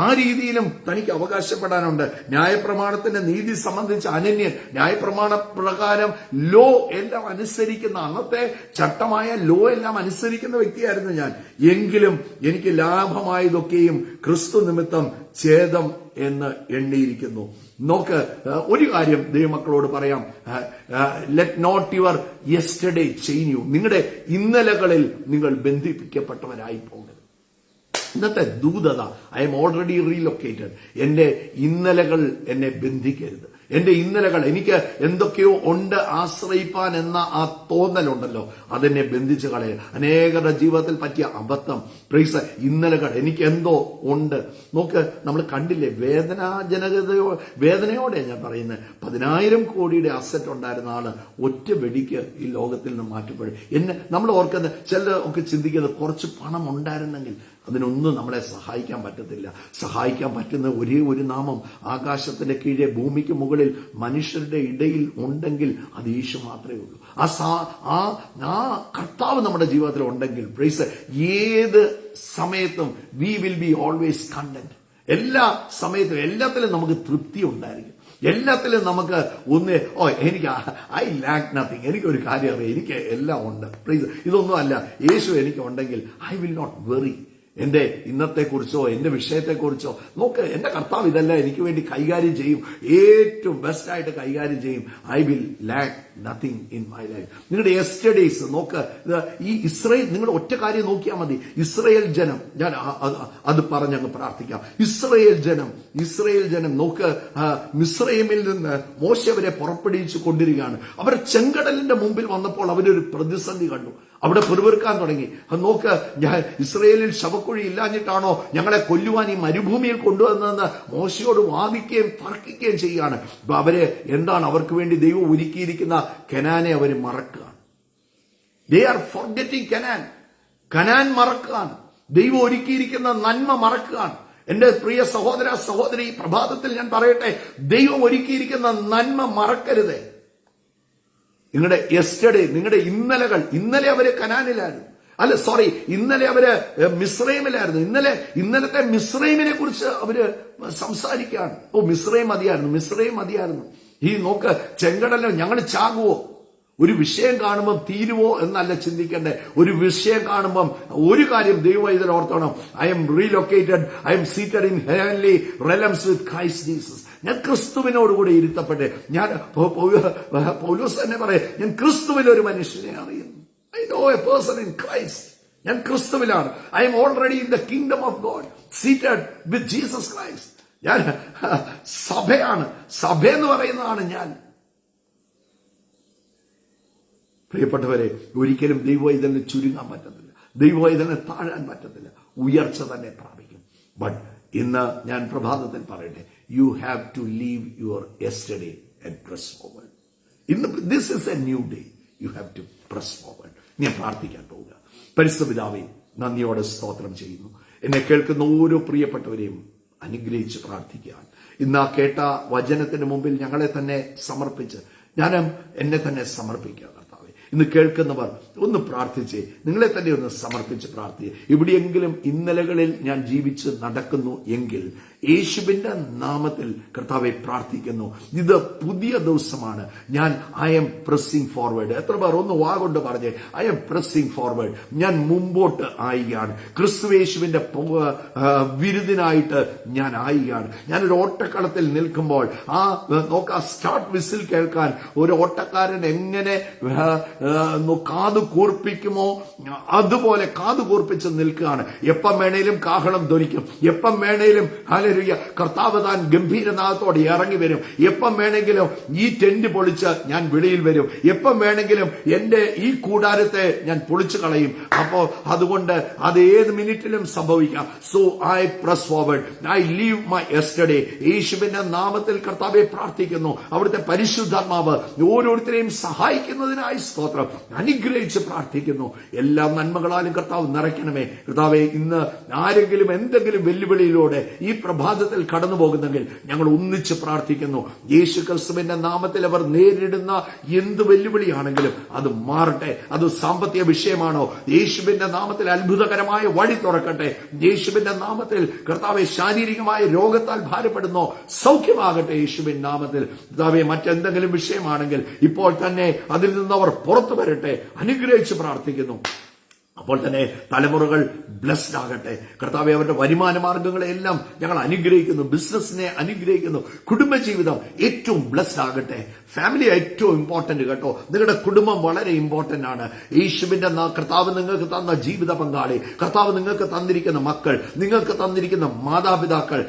ആ രീതിയിലും തനിക്ക് അവകാശപ്പെടാനുണ്ട്. ന്യായപ്രമാണത്തിന്റെ നീതി സംബന്ധിച്ച് അനന്യൻ, ന്യായപ്രമാണ പ്രകാരം ലോ എല്ലാം അനുസരിക്കുന്ന, അന്നത്തെ ചട്ടമായ ലോ എല്ലാം അനുസരിക്കുന്ന വ്യക്തിയായിരുന്നു ഞാൻ. എങ്കിലും എനിക്ക് ലാഭമായതൊക്കെയും ക്രിസ്തു നിമിത്തം ഛേദം എന്ന് എണ്ണിയിരിക്കുന്നു. നോക്ക്, ഒരു കാര്യം ദൈവമക്കളോട് പറയാം, let not your yesterday chain you. നിങ്ങളുടെ ഇന്നലകളിൽ നിങ്ങൾ ബന്ധിപ്പിക്കപ്പെട്ടവരായി പോകരുത്. ഇന്നത്തെ ദൂതത, ഐ എം ഓൾറെഡി റീലൊക്കേറ്റഡ്. എന്റെ ഇന്നലകൾ എന്നെ ബന്ധിക്കരുത്. എന്റെ ഇന്നലകൾ, എനിക്ക് എന്തൊക്കെയോ ഉണ്ട് ആശ്രയിപ്പാൻ എന്ന ആ തോന്നലുണ്ടല്ലോ, അതെന്നെ ബന്ധിച്ചു കളയുക. അനേകരുടെ ജീവിതത്തിൽ പറ്റിയ അബദ്ധം, ഇന്നലകൾ, എനിക്ക് എന്തോ ഉണ്ട്. നോക്ക്, നമ്മൾ കണ്ടില്ലേ, വേദനയോടെ ഞാൻ പറയുന്നത്, 10,000 കോടിയുടെ അസറ്റ് ഉണ്ടായിരുന്ന ആള് ഒറ്റ വെടിക്ക് ഈ ലോകത്തിൽ നിന്ന് മാറ്റപ്പെടും. നമ്മൾ ഓർക്കുന്നത്, ചിലർ ഒക്കെ ചിന്തിക്കുന്നത്, കുറച്ച് പണം ഉണ്ടായിരുന്നെങ്കിൽ അതിനൊന്നും നമ്മളെ സഹായിക്കാൻ പറ്റത്തില്ല. സഹായിക്കാൻ പറ്റുന്ന ഒരേ ഒരു നാമം ആകാശത്തിന്റെ കീഴെ ഭൂമിക്ക് മുകളിൽ മനുഷ്യരുടെ ഇടയിൽ ഉണ്ടെങ്കിൽ അത് യേശു മാത്രമേ ഉള്ളൂ. ആ കർത്താവ് നമ്മുടെ ജീവിതത്തിൽ ഉണ്ടെങ്കിൽ ഏത് സമയത്തും we will be always content. എല്ലാ സമയത്തും എല്ലാത്തിലും നമുക്ക് തൃപ്തി ഉണ്ടായിരിക്കും. എല്ലാത്തിലും നമുക്ക് എനിക്ക് ഐ ലാക്ക് നത്തിങ്, എനിക്കൊരു കാര്യം അറിയാം, എനിക്ക് എല്ലാം ഉണ്ട്. ഇതൊന്നും അല്ല, യേശു എനിക്ക് ഉണ്ടെങ്കിൽ ഐ വിൽ നോട്ട് വെറി. എന്റെ ഇന്നത്തെക്കുറിച്ചോ എന്റെ വിഷയത്തെക്കുറിച്ചോ. നോക്ക്, എന്റെ കർത്താവ് ഇതെല്ലാം എനിക്ക് വേണ്ടി കൈകാര്യം ചെയ്യും, ഏറ്റവും ബെസ്റ്റായിട്ട് കൈകാര്യം ചെയ്യും. I will lack nothing in my life. നിങ്ങളുടെ യെസ്റ്റർഡേസ് നോക്ക്, ഈ ഇസ്രയേൽ, നിങ്ങളുടെ ഒറ്റ കാര്യം നോക്കിയാൽ മതി. ഇസ്രയേൽ ജനം, ഞാൻ അത് പറഞ്ഞങ്ങ് പ്രാർത്ഥിക്കാം. ഇസ്രയേൽ ജനം നോക്ക്, മിസ്രയീമിൽ നിന്ന് മോശെ അവരെ പുറപ്പെടുവിച്ചു കൊണ്ടിരിക്കുകയാണ്. അവർ ചെങ്കടലിന്റെ മുമ്പിൽ വന്നപ്പോൾ അവരൊരു പ്രതിസന്ധി കണ്ടു. അവിടെ പെറുപെറുക്കാൻ തുടങ്ങി. നോക്ക്, ഇസ്രയേലിൽ ശവക്കുഴി ഇല്ലാഞ്ഞിട്ടാണോ ഞങ്ങളെ കൊല്ലുവാൻ ഈ മരുഭൂമിയിൽ കൊണ്ടുവന്നതെന്ന് മോശയോട് വാദിക്കുകയും തർക്കിക്കുകയും ചെയ്യുകയാണ്. അവര് എന്താണ്, അവർക്ക് വേണ്ടി ദൈവം ഒരുക്കിയിരിക്കുന്ന കനാനെ അവർ മറക്കുകയാണ്. ദേ ആർ ഫോർഗെറ്റിംഗ് കനാൻ മറക്കുകയാണ്. ദൈവം ഒരുക്കിയിരിക്കുന്ന നന്മ മറക്കുകയാണ്. എന്റെ പ്രിയ സഹോദര സഹോദരി, പ്രഭാതത്തിൽ ഞാൻ പറയട്ടെ, ദൈവം ഒരുക്കിയിരിക്കുന്ന നന്മ മറക്കരുത്. നിങ്ങളുടെ യെസ്റ്റർഡേ, നിങ്ങളുടെ ഇന്നലകൾ, ഇന്നലെ അവര് കനാനിലായിരുന്നു. അല്ല സോറി, ഇന്നലെ അവര് മിസ്രൈമിലായിരുന്നു. ഇന്നലത്തെ മിസ്രൈമിനെ കുറിച്ച് അവര് സംസാരിക്കുകയാണ്. മിസ്രൈം മതിയായിരുന്നു. ഈ നോക്ക്, ചെങ്കടലോ ഞങ്ങൾ ചാകുവോ? ഒരു വിഷയം കാണുമ്പം തീരുവോ എന്നല്ല ചിന്തിക്കണ്ടേ. ഒരു വിഷയം കാണുമ്പം ഒരു കാര്യം ദൈവം ഇതിൽ ഓർത്തോണം. I'm relocated, I'm seated in heavenly realms with Christ Jesus. ഞാൻ ക്രിസ്തുവിനോടുകൂടി ഇരുത്തപ്പെട്ടെ. ഞാൻ പൗലോസ് തന്നെ പറയാം, ഞാൻ ക്രിസ്തുവിൽ ഒരു മനുഷ്യനെ അറിയുന്നു. I know a person in Christ. ഞാൻ ക്രിസ്തുവിലാണ്. I'm already in the kingdom of God, seated with Jesus Christ. ഞാൻ സഭയാണ്, സഭയെന്ന് പറയുന്നതാണ് ഞാൻ. പ്രിയപ്പെട്ടവരെ, ഒരിക്കലും ദൈവവൈതലിന് ചുരുങ്ങാൻ പറ്റത്തില്ല, ദൈവവൈതലിന് താഴാൻ പറ്റത്തില്ല. ഉയർച്ച തന്നെ പ്രാപിക്കും. ബട്ട് ഇന്ന് ഞാൻ പ്രഭാതത്തിൽ പറയട്ടെ, you have to leave your yesterday and press forward. ഇന്ന് this is a new day. You have to press forward. ഞാൻ പ്രാർത്ഥിക്കാൻ പോവുക. പരിശുദ്ധ പിതാവേ, നന്ദിയോടെ സ്തോത്രം ചെയ്യുന്നു. എന്നെ കേൾക്കുന്ന ഓരോ പ്രിയപ്പെട്ടവരെയും അനുഗ്രഹിച്ച് പ്രാർത്ഥിക്കുകയാണ്. ഇന്ന് ആ കേട്ട വചനത്തിന് മുമ്പിൽ ഞങ്ങളെ തന്നെ സമർപ്പിച്ച് എന്നെ തന്നെ സമർപ്പിക്കുക. ഇന്ന് കേൾക്കുന്നവർ ഒന്ന് പ്രാർത്ഥിച്ച് നിങ്ങളെ തന്നെ ഒന്ന് സമർപ്പിച്ച് പ്രാർത്ഥിക്കുക. എവിടെയെങ്കിലും ഇന്നലകളിൽ ഞാൻ ജീവിച്ച് നടക്കുന്നു എങ്കിൽ യേശുവിന്റെ നാമത്തിൽ കർത്താവെ പ്രാർത്ഥിക്കുന്നു. ഇത് പുതിയ ദിവസമാണ്. I M pressing forward. എത്ര പേർ ഒന്ന് വാഗൊണ്ട് പറഞ്ഞേ, ഐ എം പ്രസ്സിംഗ് ഫോർവേഡ്. ഞാൻ മുമ്പോട്ട് ആയിയാണ്. ക്രിസ്തുയേശുവിന്റെ വിരുദിനായിട്ട് ഞാൻ ആയിയാണ്. ഞാനൊരു ഓട്ടക്കളത്തിൽ നിൽക്കുമ്പോൾ സ്റ്റാർട്ട് വിസിൽ കേൾക്കാൻ ഒരു ഓട്ടക്കാരൻ എങ്ങനെ കാത് കൂർപ്പിക്കുമോ അതുപോലെ കാത് കൂർപ്പിച്ച് നിൽക്കുകയാണ്. എപ്പം വേണേലും കാഹളം ധ്വനിക്കും, എപ്പം വേണേലും ഹല്ലേലൂയ കർത്താവ് താൻ ഗംഭീരനാഥത്തോടെ ഇറങ്ങി വരും. എപ്പം വേണമെങ്കിലും ഈ ടെന്റ് പൊളിച്ച് ഞാൻ വെളിയിൽ വരും. എപ്പം വേണമെങ്കിലും എന്റെ ഈ കൂടാരത്തെ ഞാൻ പൊളിച്ചു കളയും. അപ്പോ അതുകൊണ്ട് അത് ഏത് മിനിറ്റിലും സംഭവിക്കാം. So I press forward, I leave my yesterday. യേശുവിന്റെ നാമത്തിൽ കർത്താവെ പ്രാർത്ഥിക്കുന്നു. അവിടുത്തെ പരിശുദ്ധാത്മാവ് ഓരോരുത്തരെയും സഹായിക്കുന്നതിനായി സ്തോത്രം. അനുഗ്രഹിച്ച് പ്രാർത്ഥിക്കുന്നു. എല്ലാ നന്മകളാലും കർത്താവ് നിറയ്ക്കണമേ. കർത്താവെ, ഇന്ന് ആരെങ്കിലും എന്തെങ്കിലും വെല്ലുവിളിയിലൂടെ ഈ പ്രഭാതത്തിൽ കടന്നു പോകുന്നെങ്കിൽ ഞങ്ങൾ ഒന്നിച്ച് പ്രാർത്ഥിക്കുന്നു. യേശു ക്രിസ്തുവിന്റെ നാമത്തിൽ അവർ നേരിടുന്ന എന്ത് വെല്ലുവിളിയാണെങ്കിലും അത് മാറട്ടെ. അത് സാമ്പത്തിക വിഷയമാണോ, യേശുവിന്റെ നാമത്തിൽ അത്ഭുതകരമായ വഴി തുറക്കട്ടെ. യേശുവിന്റെ നാമത്തിൽ കർത്താവെ ശാരീരികമായ രോഗത്താൽ ഭാരപ്പെടുന്നോ, സൗഖ്യമാകട്ടെ യേശുവിന്റെ നാമത്തിൽ. കർത്താവെ, മറ്റെന്തെങ്കിലും വിഷയമാണെങ്കിൽ ഇപ്പോൾ തന്നെ അതിൽ നിന്ന് അവർ പുറത്തു വരട്ടെ. അനുഗ്രഹിച്ച് പ്രാർത്ഥിക്കുന്നു. അപ്പോൾ തന്നെ തലമുറകൾ ബ്ലെസ്ഡ് ആകട്ടെ. കർത്താവെ, അവരുടെ വരുമാന മാർഗങ്ങളെല്ലാം ഞങ്ങൾ അനുഗ്രഹിക്കുന്നു. ബിസിനസിനെ അനുഗ്രഹിക്കുന്നു. കുടുംബജീവിതം ഏറ്റവും ബ്ലെസ്ഡ് ആകട്ടെ. ഫാമിലി ഏറ്റവും ഇമ്പോർട്ടന്റ് കേട്ടോ. നിങ്ങളുടെ കുടുംബം വളരെ ഇമ്പോർട്ടന്റ് ആണ്. യേശുവിന്റെ കർത്താവ് നിങ്ങൾക്ക് തന്ന ജീവിത പങ്കാളി, കർത്താവ് നിങ്ങൾക്ക് തന്നിരിക്കുന്ന മക്കൾ, നിങ്ങൾക്ക് തന്നിരിക്കുന്ന മാതാപിതാക്കൾ,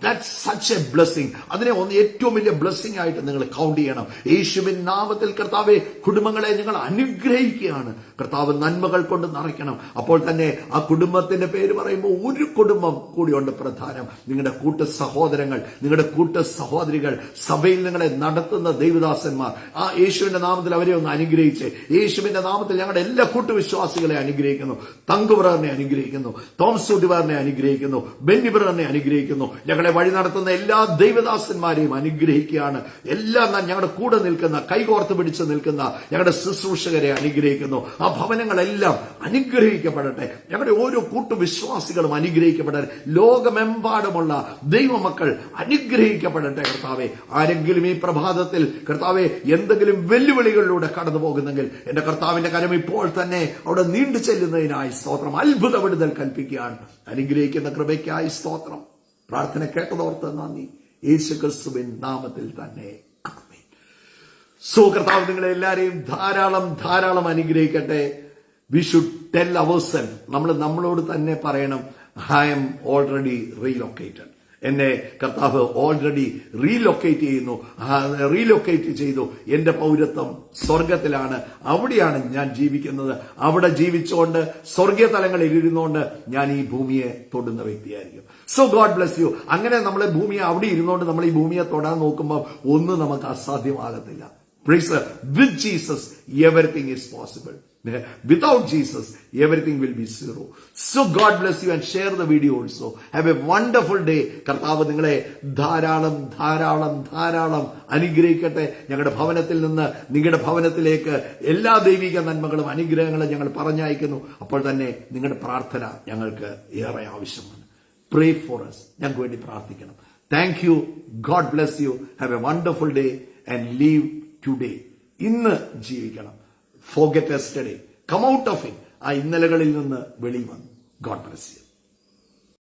ദാറ്റ്സ് സച്ച് എ ബ്ലെസ്സിംഗ്. അതിനെ ഏറ്റവും വലിയ ബ്ലെസ്സിംഗ് ആയിട്ട് നിങ്ങൾ കൗണ്ട് ചെയ്യണം. യേശുവിൻ നാമത്തിൽ കർത്താവെ, കുടുംബങ്ങളെ ഞങ്ങൾ അനുഗ്രഹിക്കുകയാണ്. കർത്താവ് നന്മകൾ കൊണ്ട് നിറയ്ക്കണം. അപ്പോൾ തന്നെ ആ കുടുംബത്തിന്റെ പേര് പറയുമ്പോൾ ഒരു കുടുംബം കൂടിയുണ്ട് പ്രധാനം. നിങ്ങളുടെ കൂട്ട സഹോദരങ്ങൾ, നിങ്ങളുടെ കൂട്ട സഹോദരികൾ, സഭയിൽ നിങ്ങളെ നടത്തുന്ന ദൈവദാസന്മാർ, ആ യേശുവിന്റെ നാമത്തിൽ അവരെ ഒന്ന് അനുഗ്രഹിച്ച്, യേശുവിന്റെ നാമത്തിൽ ഞങ്ങളുടെ എല്ലാ കൂട്ടുവിശ്വാസികളെ അനുഗ്രഹിക്കുന്നു. തങ്കുബ്രദറിനെ അനുഗ്രഹിക്കുന്നു, തോമസ് ഡിവാറിനെ അനുഗ്രഹിക്കുന്നു, ബെന്നി ബ്രദറിനെ അനുഗ്രഹിക്കുന്നു. ഞങ്ങളെ വഴി നടത്തുന്ന എല്ലാ ദൈവദാസന്മാരെയും അനുഗ്രഹിക്കുകയാണ്. എല്ലാം ഞങ്ങളുടെ കൂടെ നിൽക്കുന്ന, കൈകോർത്ത് പിടിച്ച് നിൽക്കുന്ന ഞങ്ങളുടെ ശുശ്രൂഷകരെ അനുഗ്രഹിക്കുന്നു. ആ ഭവനങ്ങളെല്ലാം അനുഗ്രഹിക്കപ്പെടട്ടെ. ഞങ്ങളുടെ ഓരോ കൂട്ടുവിശ്വാസികളും അനുഗ്രഹിക്കപ്പെടട്ടെ. ലോകമെമ്പാടുമുള്ള ദൈവമക്കൾ അനുഗ്രഹിക്കപ്പെടട്ടെ. കർത്താവെ, ആരെങ്കിലും ഈ പ്രഭാതത്തിൽ കർത്താവെ എന്തെങ്കിലും വെല്ലുവിളികളിലൂടെ കടന്നു പോകുന്നെങ്കിൽ എന്റെ കർത്താവിന്റെ കരം ഇപ്പോൾ തന്നെ അവിടെ നീണ്ടു ചെല്ലുന്നതിനായി സ്തോത്രം. അത്ഭുത വിടുതൽ കൽപ്പിക്കുകയാണ്. അനുഗ്രഹിക്കുന്ന കൃപയ്ക്കായി സ്തോത്രം. പ്രാർത്ഥന കേട്ടതോർത്ത് നന്ദി. യേശു ക്രിസ്തുവിൻ നാമത്തിൽ തന്നെ ആമേൻ. കർത്താവ് നിങ്ങളെ എല്ലാവരെയും ധാരാളം ധാരാളം അനുഗ്രഹിക്കട്ടെ. We should tell ourselves, നമ്മളോട് തന്നെ പറയണം, I am already relocated. എന്നെ കർത്താവ് ഓൾറെഡി റീലൊക്കേറ്റ് ചെയ്തു. എന്റെ പൗരത്വം സ്വർഗത്തിലാണ്. അവിടെയാണ് ഞാൻ ജീവിക്കുന്നത്. അവിടെ ജീവിച്ചുകൊണ്ട് സ്വർഗീയ തലങ്ങളിൽ ഇരുന്നുകൊണ്ട് ഞാൻ ഈ ഭൂമിയെ തൊടുന്ന വ്യക്തിയായിരിക്കും. So God bless you. അങ്ങനെ നമ്മളെ ഭൂമിയെ അവിടെ ഇരുന്നുകൊണ്ട് നമ്മൾ ഈ ഭൂമിയെ തൊടാൻ നോക്കുമ്പോൾ ഒന്നും നമുക്ക് അസാധ്യമാകത്തില്ല. With Jesus, everything is possible. Without Jesus, everything will be zero. So God bless you and share the video also. Have a wonderful day. കർത്താവ് നിങ്ങളെ ധാരാളം ധാരാളം ധാരാളം അനുഗ്രഹിക്കട്ടെ. ഞങ്ങളുടെ ഭവനത്തിൽ നിന്ന് നിങ്ങളുടെ ഭവനത്തിലേക്ക് എല്ലാ ദൈവിക നന്മകളും അനുഗ്രഹങ്ങളും ഞങ്ങൾ പറഞ്ഞയക്കുന്നു. അപ്പോൾ തന്നെ നിങ്ങളുടെ പ്രാർത്ഥന ഞങ്ങൾക്ക് ഏറെ ആവശ്യമാണ്. Pray for us. ഞങ്ങൾക്ക് വേണ്ടി പ്രാർത്ഥിക്കണം. Thank you. God bless you. Have a wonderful day and live today. ഇന്ന് ജീവിക്കണം. Forget yesterday. Come out of it. ആ ഇന്നലകളിൽ നിന്ന് വെളി വന്നു. God bless you.